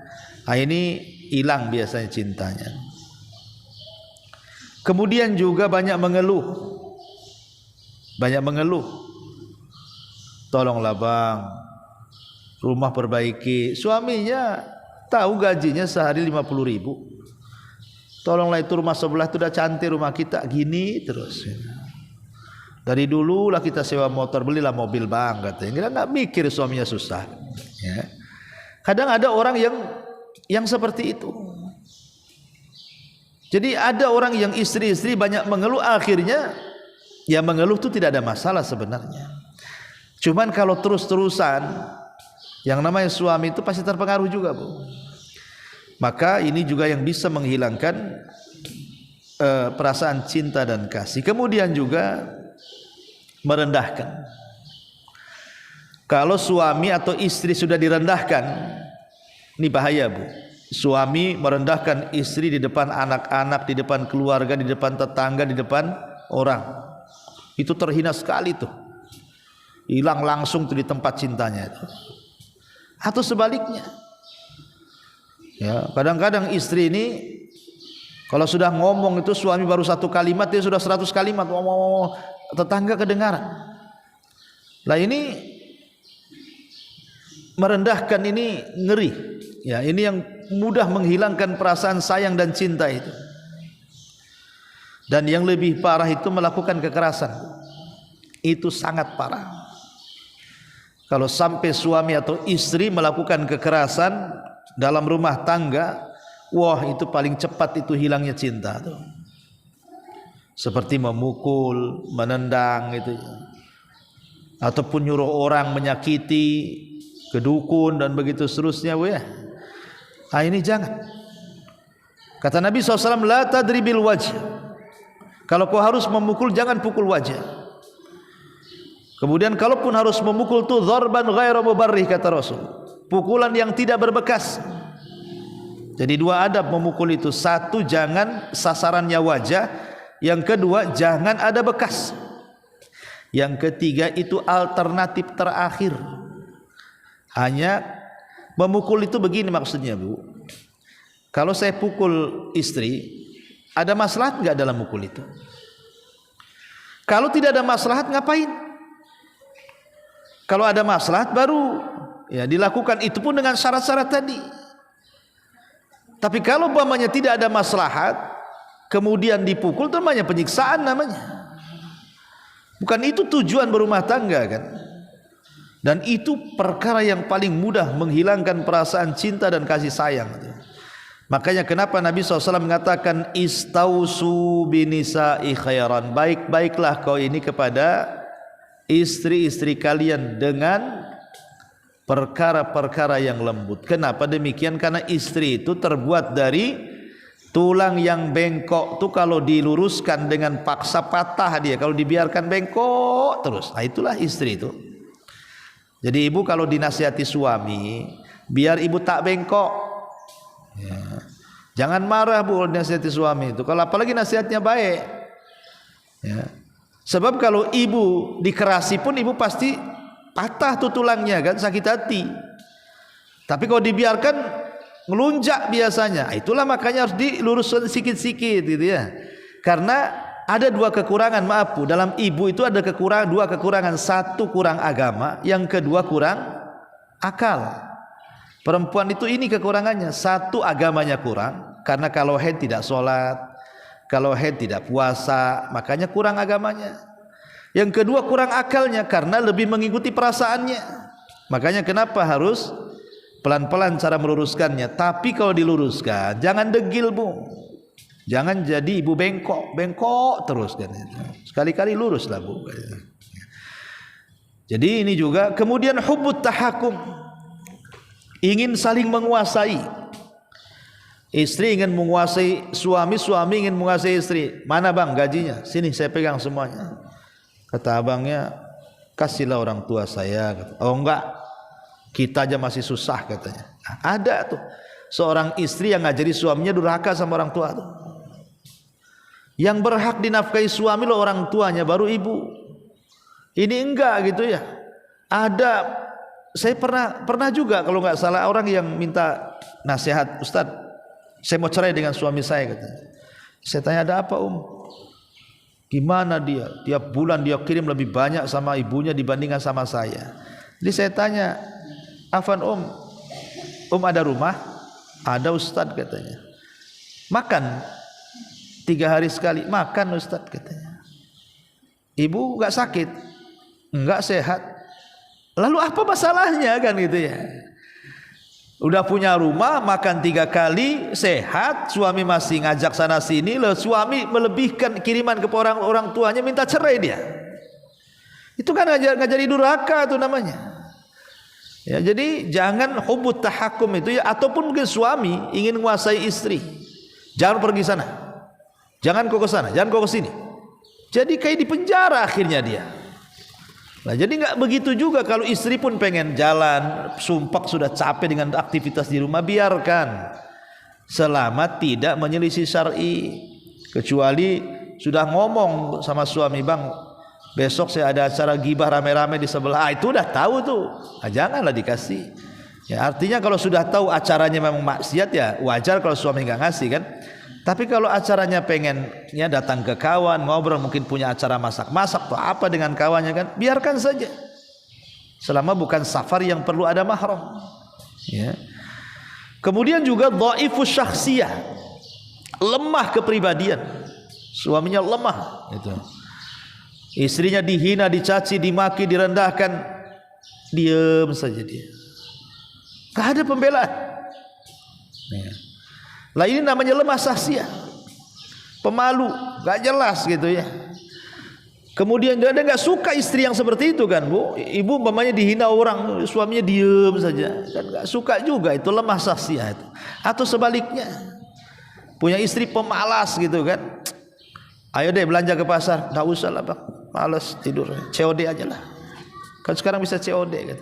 ini hilang biasanya cintanya. Kemudian juga banyak mengeluh. Tolonglah Bang, rumah perbaiki. Suaminya tahu gajinya sehari 50.000. Tolonglah itu rumah sebelah itu udah cantik rumah kita, gini terus. Dari dulu lah kita sewa motor, belilah mobil Bang katanya. Kita nggak mikir suaminya susah. Ya. Kadang ada orang yang seperti itu. Jadi ada orang yang istri-istri banyak mengeluh, akhirnya ya mengeluh itu tidak ada masalah sebenarnya. Cuman kalau terus-terusan, yang namanya suami itu pasti terpengaruh juga Bu. Maka ini juga yang bisa menghilangkan perasaan cinta dan kasih. Kemudian juga merendahkan. Kalau suami atau istri sudah direndahkan, ini bahaya Bu. Suami merendahkan istri di depan anak-anak, di depan keluarga, di depan tetangga, di depan orang. Itu terhina sekali tuh. hilang langsung tuh di tempat cintanya itu. Atau sebaliknya, ya kadang-kadang istri ini kalau sudah ngomong itu suami baru satu kalimat dia sudah 100 kalimat ngomong, tetangga kedengaran. Lah ini merendahkan, ini ngeri. Ya, ini yang mudah menghilangkan perasaan sayang dan cinta itu. Dan yang lebih parah itu melakukan kekerasan. Itu sangat parah. Kalau sampai suami atau istri melakukan kekerasan dalam rumah tangga, wah itu paling cepat itu hilangnya cinta tuh. Seperti memukul, menendang gitu, ataupun nyuruh orang menyakiti, ke dukun dan begitu seterusnya. Ini jangan. Kata Nabi SAW, la tadribil wajh. Kalau kau harus memukul, jangan pukul wajah. Kemudian kalaupun harus memukul tu dzarban ghairu mubarrih, kata Rasul, pukulan yang tidak berbekas. Jadi dua adab memukul itu. Satu, jangan sasarannya wajah. Yang kedua, jangan ada bekas. Yang ketiga itu alternatif terakhir. Hanya memukul itu begini maksudnya, Bu. Kalau saya pukul istri, ada maslahat enggak dalam mukul itu? Kalau tidak ada maslahat, ngapain? Kalau ada maslahat baru ya dilakukan, itu pun dengan syarat-syarat tadi. Tapi kalau umpamanya tidak ada maslahat kemudian dipukul, itu namanya penyiksaan namanya. Bukan itu tujuan berumah tangga kan. Dan itu perkara yang paling mudah menghilangkan perasaan cinta dan kasih sayang. Makanya kenapa Nabi SAW mengatakan istausu binisa'i khairan, baik-baiklah kau ini kepada istri-istri kalian dengan perkara-perkara yang lembut. Kenapa demikian? Karena istri itu terbuat dari tulang yang bengkok tuh, kalau diluruskan dengan paksa patah dia, kalau dibiarkan bengkok terus. Nah itulah istri itu. Jadi ibu kalau dinasihati suami, biar ibu tak bengkok ya. Jangan marah Bu dinasihati suami itu, kalau apalagi nasihatnya baik ya. Sebab kalau ibu dikerasi pun ibu pasti patah tuh tulangnya kan, sakit hati. Tapi kalau dibiarkan ngelunjak biasanya. Itulah makanya harus diluruskan sikit-sikit gitu ya. Karena ada dua kekurangan, maaf Bu, dalam ibu itu ada dua kekurangan. Satu, kurang agama, yang kedua kurang akal. Perempuan itu ini kekurangannya. Satu, agamanya kurang, karena kalau haid tidak sholat, kalau haid tidak puasa, makanya kurang agamanya. Yang kedua kurang akalnya, karena lebih mengikuti perasaannya. Makanya kenapa harus pelan-pelan cara meluruskannya. Tapi kalau diluruskan, jangan degil Bu. Jangan jadi ibu bengkok terus kan. Sekali-kali luruslah Bu. Jadi ini juga. Kemudian hubbut tahakum, ingin saling menguasai. Istri ingin menguasai suami, suami ingin menguasai istri. Mana bang gajinya? Sini saya pegang semuanya. Kata abangnya, kasihlah orang tua saya. Oh enggak, kita aja masih susah katanya. Nah, ada tuh seorang istri yang ngajari suaminya durhaka sama orang tua tuh. Yang berhak dinafkahi suami loh orang tuanya, baru ibu. Ini enggak gitu ya. Ada, saya pernah juga kalau nggak salah orang yang minta nasihat, Ustadz, saya mau cerai dengan suami saya katanya. Saya tanya, ada apa Gimana dia? Tiap bulan dia kirim lebih banyak sama ibunya dibandingkan sama saya. Jadi saya tanya, Afan ada rumah? Ada Ustadz katanya. Makan 3 hari sekali? Makan Ustadz katanya. Ibu gak sakit? Enggak, sehat. Lalu apa masalahnya kan gitu ya? Udah punya rumah, makan 3 kali, sehat, suami masih ngajak sana sini, loh suami melebihkan kiriman ke orang tuanya, minta cerai dia. Itu kan ngajari durhaka tuh namanya. Ya, jadi jangan hubbut tahakum itu ya, ataupun mungkin suami ingin menguasai istri. Jangan pergi sana. Jangan kau ke sana, jangan kau ke sini. Jadi kayak di penjara akhirnya dia. Nah, jadi nggak begitu juga kalau istri pun pengen jalan, sumpah sudah capek dengan aktivitas di rumah, biarkan. Selama tidak menyelisih syar'i. Kecuali sudah ngomong sama suami, bang, besok saya ada acara gibah rame-rame di sebelah, itu udah tahu tuh, janganlah dikasih. Ya, artinya kalau sudah tahu acaranya memang maksiat, ya wajar kalau suami nggak ngasih kan. Tapi kalau acaranya pengennya datang ke kawan, ngobrol, mungkin punya acara masak-masak atau apa dengan kawannya kan, biarkan saja. Selama bukan safar yang perlu ada mahram. Ya. Kemudian juga dhaifus syakhsiyah, lemah kepribadian. Suaminya lemah itu. Istrinya dihina, dicaci, dimaki, direndahkan, diam saja dia. Gak ada pembelaan. Ya. Lah ini namanya lemah syakhsiyah, pemalu, gak jelas gitu ya. Kemudian dia gak suka istri yang seperti itu kan Bu. Ibu umpamanya dihina orang, suaminya diem saja kan, gak suka juga, itu lemah syakhsiyah itu. Atau sebaliknya, punya istri pemalas gitu kan, ayo deh belanja ke pasar, gak usah lah bang, malas tidur, COD aja lah, kan sekarang bisa COD kan.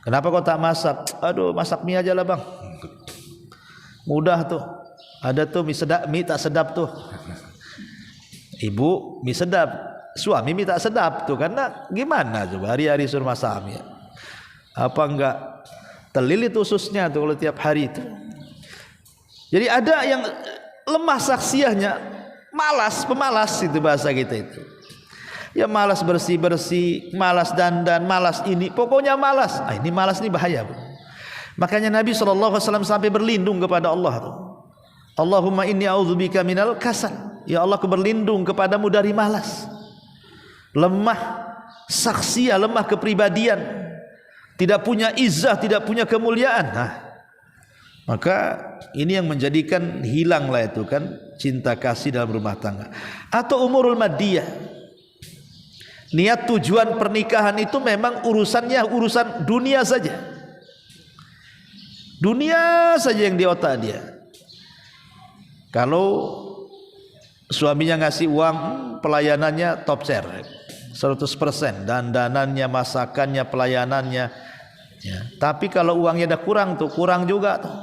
Kenapa kau tak masak? Aduh, masak mie aja lah bang, mudah tuh, ada tuh mie tak sedap tuh. Ibu mie sedap, suami mie tak sedap tuh, karena gimana coba hari-hari suruh masak mie, apa enggak terlilit ususnya tuh kalau tiap hari itu. Jadi ada yang lemah syakhsiyahnya, malas, pemalas itu bahasa kita itu. Ya malas bersih-bersih, malas dandan, malas ini, pokoknya malas. Ini malas ini bahaya Bu. Makanya Nabi SAW sampai berlindung kepada Allah tuh. Allahumma inni a'udzubika minal kasal. Ya Allah, aku berlindung kepadamu dari malas, lemah syakhsiyah, lemah kepribadian, tidak punya izzah, tidak punya kemuliaan. Nah, maka ini yang menjadikan hilanglah itu kan cinta kasih dalam rumah tangga. Atau umurul maddiyah, niat tujuan pernikahan itu memang urusannya urusan dunia saja. Dunia saja yang di otak dia. Kalau suaminya ngasih uang, pelayanannya top share 100%, dandanannya, masakannya, pelayanannya ya. Tapi kalau uangnya udah kurang tuh, kurang juga tuh.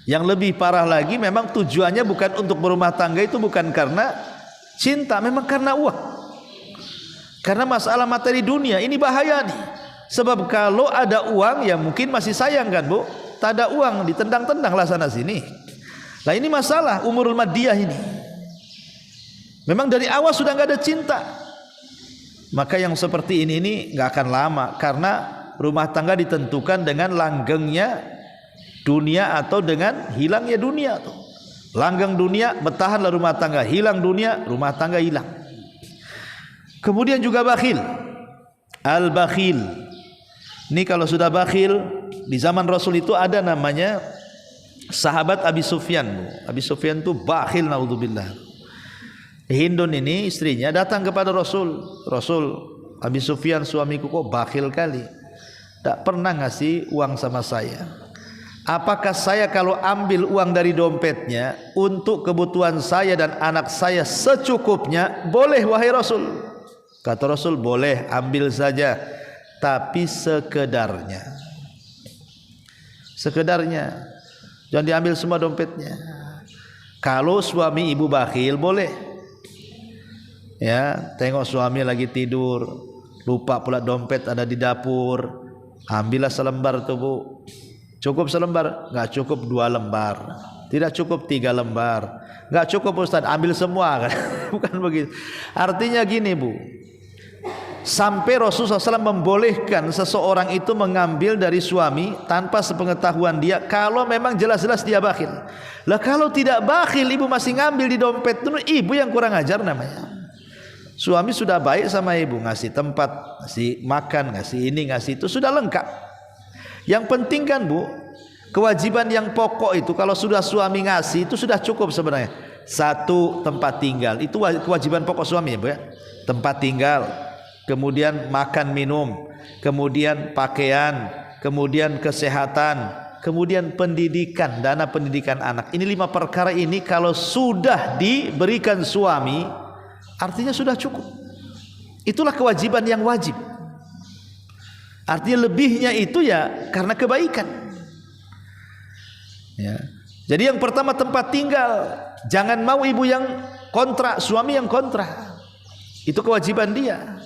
Yang lebih parah lagi, memang tujuannya bukan untuk berumah tangga, itu bukan karena cinta, memang karena uang, karena masalah materi dunia. Ini bahaya nih. Sebab kalau ada uang ya mungkin masih sayang kan Bu, tak ada uang ditendang-tendang lah sana sini. Nah ini masalah umurul maddiyah ini. Memang dari awal sudah nggak ada cinta. Maka yang seperti ini nggak akan lama, karena rumah tangga ditentukan dengan langgengnya dunia atau dengan hilangnya dunia tuh. Langgeng dunia, bertahanlah rumah tangga. Hilang dunia, rumah tangga hilang. Kemudian juga bakhil. Al-bakhil. Ini kalau sudah bakhil, di zaman Rasul itu ada namanya sahabat Abi Sufyan. Abi Sufyan itu bakhil, naudzubillah. Hindun ini istrinya datang kepada Rasul. Rasul, Abi Sufyan suamiku kok bakhil kali, tak pernah ngasih uang sama saya. Apakah saya kalau ambil uang dari dompetnya untuk kebutuhan saya dan anak saya secukupnya, boleh wahai Rasul? Kata Rasul, boleh, ambil saja, tapi sekedarnya. Sekedarnya, jangan diambil semua dompetnya. Kalau suami ibu bakhil boleh. Ya, tengok suami lagi tidur, lupa pula dompet ada di dapur, ambillah selembar tuh Bu. Cukup selembar? Enggak cukup 2 lembar. Tidak cukup 3 lembar. Enggak cukup Ustaz, ambil semua kan. Bukan begitu. Artinya gini Bu, sampai Rasulullah SAW membolehkan seseorang itu mengambil dari suami tanpa sepengetahuan dia, kalau memang jelas-jelas dia bakhil. Lah kalau tidak bakhil, ibu masih ngambil di dompet, itu ibu yang kurang ajar namanya. Suami sudah baik sama ibu, ngasih tempat, ngasih makan, ngasih ini, ngasih itu, sudah lengkap. Yang penting kan Bu, kewajiban yang pokok itu kalau sudah suami ngasih itu sudah cukup sebenarnya. 1, tempat tinggal, itu kewajiban pokok suami ya Bu ya. Tempat tinggal, kemudian makan minum, kemudian pakaian, kemudian kesehatan, kemudian pendidikan, dana pendidikan anak. Ini 5 perkara ini kalau sudah diberikan suami, artinya sudah cukup. Itulah kewajiban yang wajib. Artinya lebihnya itu ya karena kebaikan ya. Jadi yang pertama tempat tinggal, jangan mau ibu yang kontrak, suami yang kontrak. Itu kewajiban dia.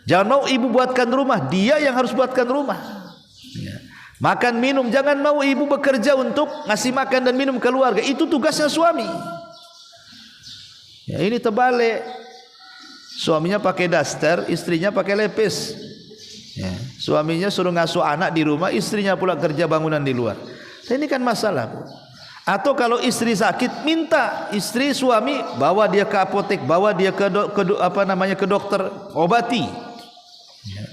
Jangan mau ibu buatkan rumah, dia yang harus buatkan rumah. Ya. Makan minum, jangan mau ibu bekerja untuk ngasih makan dan minum keluarga. Itu tugasnya suami. Ya, ini terbalik. Suaminya pakai daster, istrinya pakai lepis. Ya. Suaminya suruh ngasuh anak di rumah, istrinya pula kerja bangunan di luar. Ini kan masalah, Bu. Atau kalau istri sakit, minta istri suami bawa dia ke apotek, bawa dia ke dokter, obati. Ya.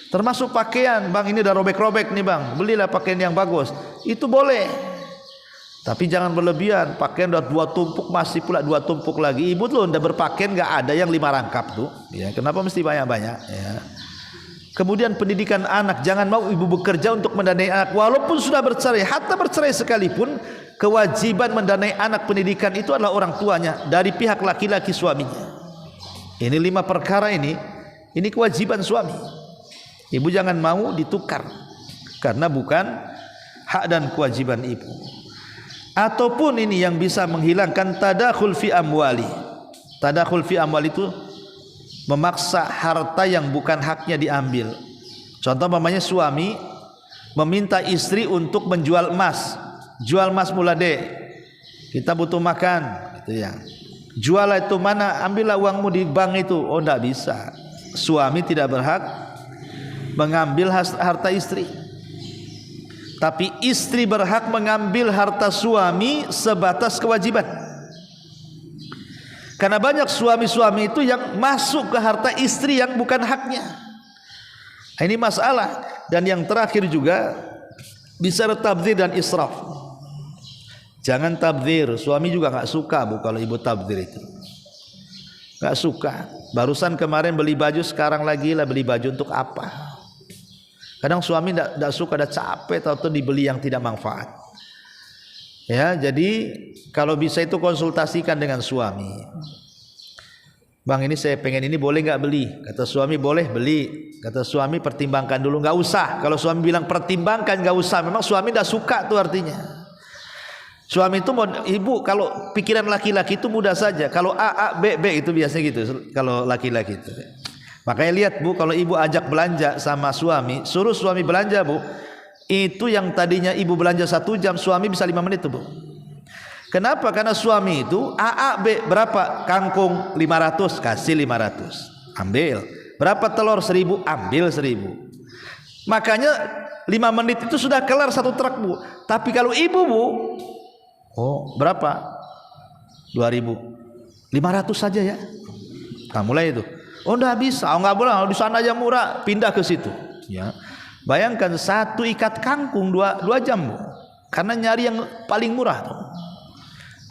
Termasuk pakaian, bang ini udah robek-robek nih bang, belilah pakaian yang bagus. Itu boleh. Tapi jangan berlebihan. Pakaian udah 2 tumpuk, masih pula 2 tumpuk lagi. Ibu tuh udah berpakaian nggak ada yang 5 rangkap tuh. Ya, kenapa mesti banyak-banyak? Ya. Kemudian pendidikan anak, jangan mau ibu bekerja untuk mendanai anak walaupun sudah bercerai. Hatta bercerai sekalipun, kewajiban mendanai anak pendidikan itu adalah orang tuanya dari pihak laki-laki suaminya. Ini 5 perkara ini kewajiban suami. Ibu jangan mau ditukar karena bukan hak dan kewajiban ibu. Ataupun ini yang bisa menghilangkan tadakhul fi amwali. Tadakhul fi amwali itu memaksa harta yang bukan haknya diambil. Contoh mamanya suami meminta istri untuk menjual emas. Jual emas mula dek, kita butuh makan gitu ya. Jual itu mana, ambillah uangmu di bank itu. Oh tidak bisa. Suami tidak berhak mengambil harta istri. Tapi istri berhak mengambil harta suami sebatas kewajiban. Karena banyak suami-suami itu yang masuk ke harta istri yang bukan haknya. Ini masalah. Dan yang terakhir juga bisa tabdzir dan israf. Jangan tabdzir. Suami juga nggak suka bu kalau ibu tabdzir itu. Nggak suka. Barusan kemarin beli baju, sekarang lagi lah beli baju untuk apa? Kadang suami tidak suka, ada capek atau dibeli yang tidak manfaat. Ya, jadi kalau bisa itu konsultasikan dengan suami. Bang ini saya pengen ini, boleh nggak beli? Kata suami boleh beli. Kata suami pertimbangkan dulu, nggak usah. Kalau suami bilang pertimbangkan nggak usah, memang suami tidak suka tuh artinya. Suami itu mau, ibu kalau pikiran laki-laki itu mudah saja. Kalau A B B itu biasanya gitu. Kalau laki-laki itu. Makanya lihat bu, kalau ibu ajak belanja sama suami, suruh suami belanja bu, itu yang tadinya ibu belanja 1 jam, suami bisa 5 menit tuh bu. Kenapa? Karena suami itu A B berapa? Kangkung 500, kasih 500, ambil. Berapa telur? 1000, ambil 1000. Makanya 5 menit itu sudah kelar 1 truk bu. Tapi kalau ibu bu, oh berapa? 2000, 500 saja ya. Nah mulai itu. Oh enggak bisa, oh enggak boleh, di sana aja murah, pindah ke situ. Ya. Bayangkan 1 ikat kangkung 2 jam bu. Karena nyari yang paling murah tuh.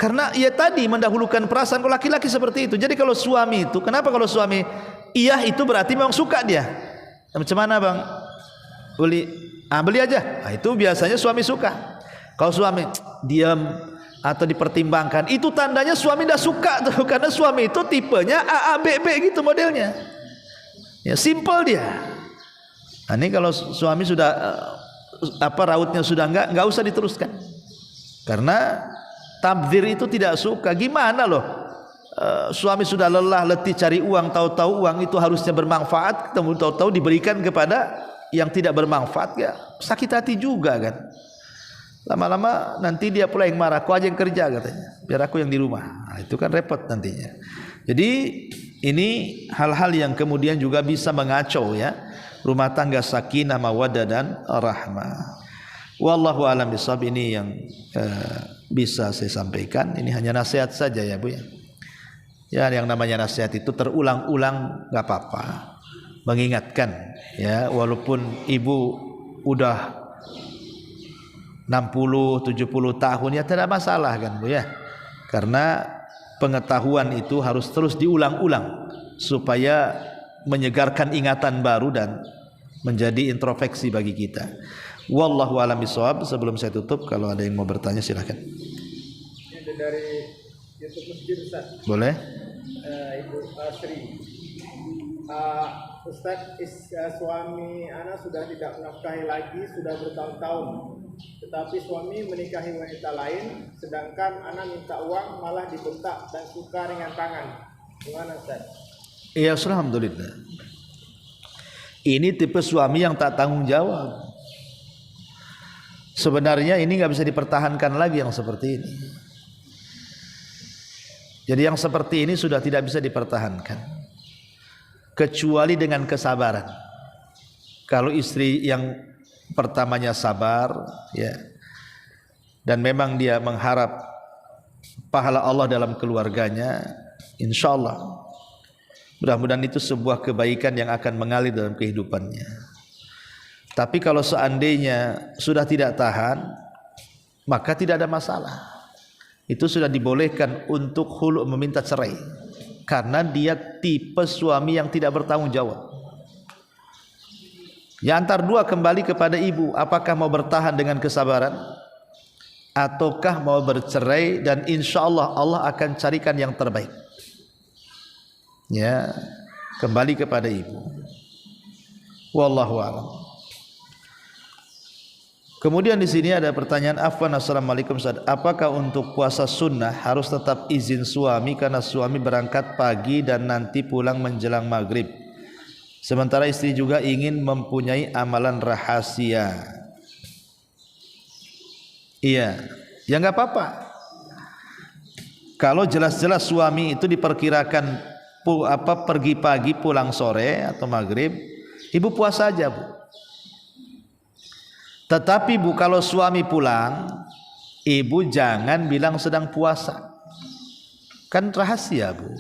Karena ia tadi mendahulukan perasaan laki-laki seperti itu. Jadi kalau suami itu, kenapa kalau suami iya itu berarti memang suka dia. Macam mana bang? Beli aja. Nah, itu biasanya suami suka. Kalau suami diam atau dipertimbangkan, itu tandanya suami dah suka tuh, karena suami itu tipenya A B B gitu modelnya. Ya simple dia. Nah, ini kalau suami sudah rautnya sudah enggak usah diteruskan. Karena tabdzir itu tidak suka. Gimana loh? Suami sudah lelah, letih cari uang, tahu-tahu uang itu harusnya bermanfaat, tahu-tahu diberikan kepada yang tidak bermanfaat, ya sakit hati juga kan. Lama-lama nanti dia pula yang marah, aku aja yang kerja katanya, biar aku yang di rumah. Nah, itu kan repot nantinya. Jadi ini hal-hal yang kemudian juga bisa mengacau ya rumah tangga sakinah, mawaddah dan rahmah. Wallahu a'lam bishawab. Ini yang bisa saya sampaikan. Ini hanya nasihat saja ya bu ya. Ya yang namanya nasihat itu terulang-ulang nggak apa-apa. Mengingatkan ya, walaupun ibu udah 60, 70 tahun ya tidak masalah kan bu ya. Karena pengetahuan itu harus terus diulang-ulang supaya menyegarkan ingatan baru dan menjadi introspeksi bagi kita. Wallahu a'lam bishawab. Sebelum saya tutup, kalau ada yang mau bertanya silahkan. Ini dari YouTube Masjid Ustaz. Boleh? Ibu Sri. Ustaz, suami anak sudah tidak menafkahi lagi, sudah bertahun-tahun. Tetapi suami menikahi wanita lain, sedangkan anak minta uang malah dibentak dan suka ringan tangan. Gimana Ustaz? Ya alhamdulillah. Ini tipe suami yang tak tanggung jawab. Sebenarnya ini nggak bisa dipertahankan lagi yang seperti ini. Jadi yang seperti ini sudah tidak bisa dipertahankan kecuali dengan kesabaran. Kalau istri yang pertamanya sabar, ya, dan memang dia mengharap pahala Allah dalam keluarganya, insya Allah mudah-mudahan itu sebuah kebaikan yang akan mengalir dalam kehidupannya. Tapi kalau seandainya sudah tidak tahan, maka tidak ada masalah. Itu sudah dibolehkan untuk khulu, meminta cerai, karena dia tipe suami yang tidak bertanggung jawab. Ya, antar dua kembali kepada ibu, apakah mau bertahan dengan kesabaran ataukah mau bercerai, dan insya Allah Allah akan carikan yang terbaik. Ya, kembali kepada ibu. Wallahu a'lam. Kemudian di sini ada pertanyaan, afwan, assalamualaikum Ustaz. Apakah untuk puasa sunnah harus tetap izin suami karena suami berangkat pagi dan nanti pulang menjelang maghrib, sementara istri juga ingin mempunyai amalan rahasia? Iya, ya nggak apa-apa. Kalau jelas-jelas suami itu diperkirakan pergi pagi pulang sore atau maghrib, ibu puasa aja, Bu. Tetapi Bu, kalau suami pulang, ibu jangan bilang sedang puasa, kan rahasia, Bu.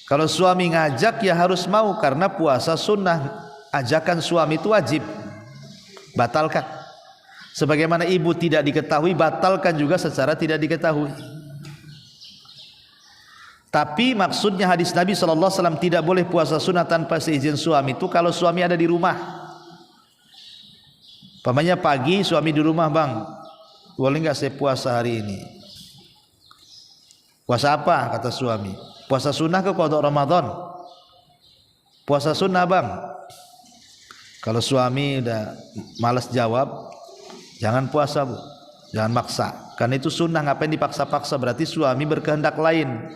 Kalau suami ngajak ya harus mau, karena puasa sunnah, ajakan suami itu wajib, batalkan. Sebagaimana ibu tidak diketahui, batalkan juga secara tidak diketahui. Tapi maksudnya hadis Nabi SAW tidak boleh puasa sunnah tanpa seizin suami itu kalau suami ada di rumah. Pamannya pagi suami di rumah, bang, boleh nggak saya puasa hari ini? Puasa apa? Kata suami. Puasa sunnah ke qada Ramadan? Puasa sunnah, bang. Kalau suami udah malas jawab, jangan puasa, Bu. Jangan maksa. Karena itu sunnah, ngapain dipaksa-paksa? Berarti suami berkehendak lain.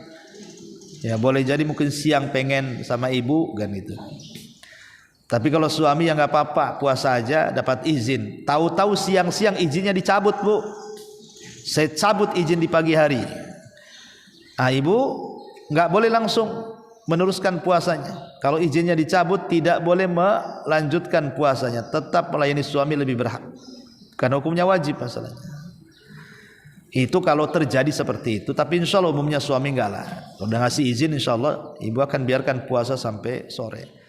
Ya boleh jadi mungkin siang pengen sama ibu kan itu. Tapi kalau suami ya nggak apa-apa, puasa aja, dapat izin. Tahu-tahu siang-siang izinnya dicabut, Bu. Saya cabut izin di pagi hari. Ibu nggak boleh langsung meneruskan puasanya. Kalau izinnya dicabut, tidak boleh melanjutkan puasanya. Tetap melayani suami lebih berhak. Karena hukumnya wajib masalahnya. Itu kalau terjadi seperti itu. Tapi insya Allah umumnya suami enggak lah. Kalau udah ngasih izin, insya Allah ibu akan biarkan puasa sampai sore.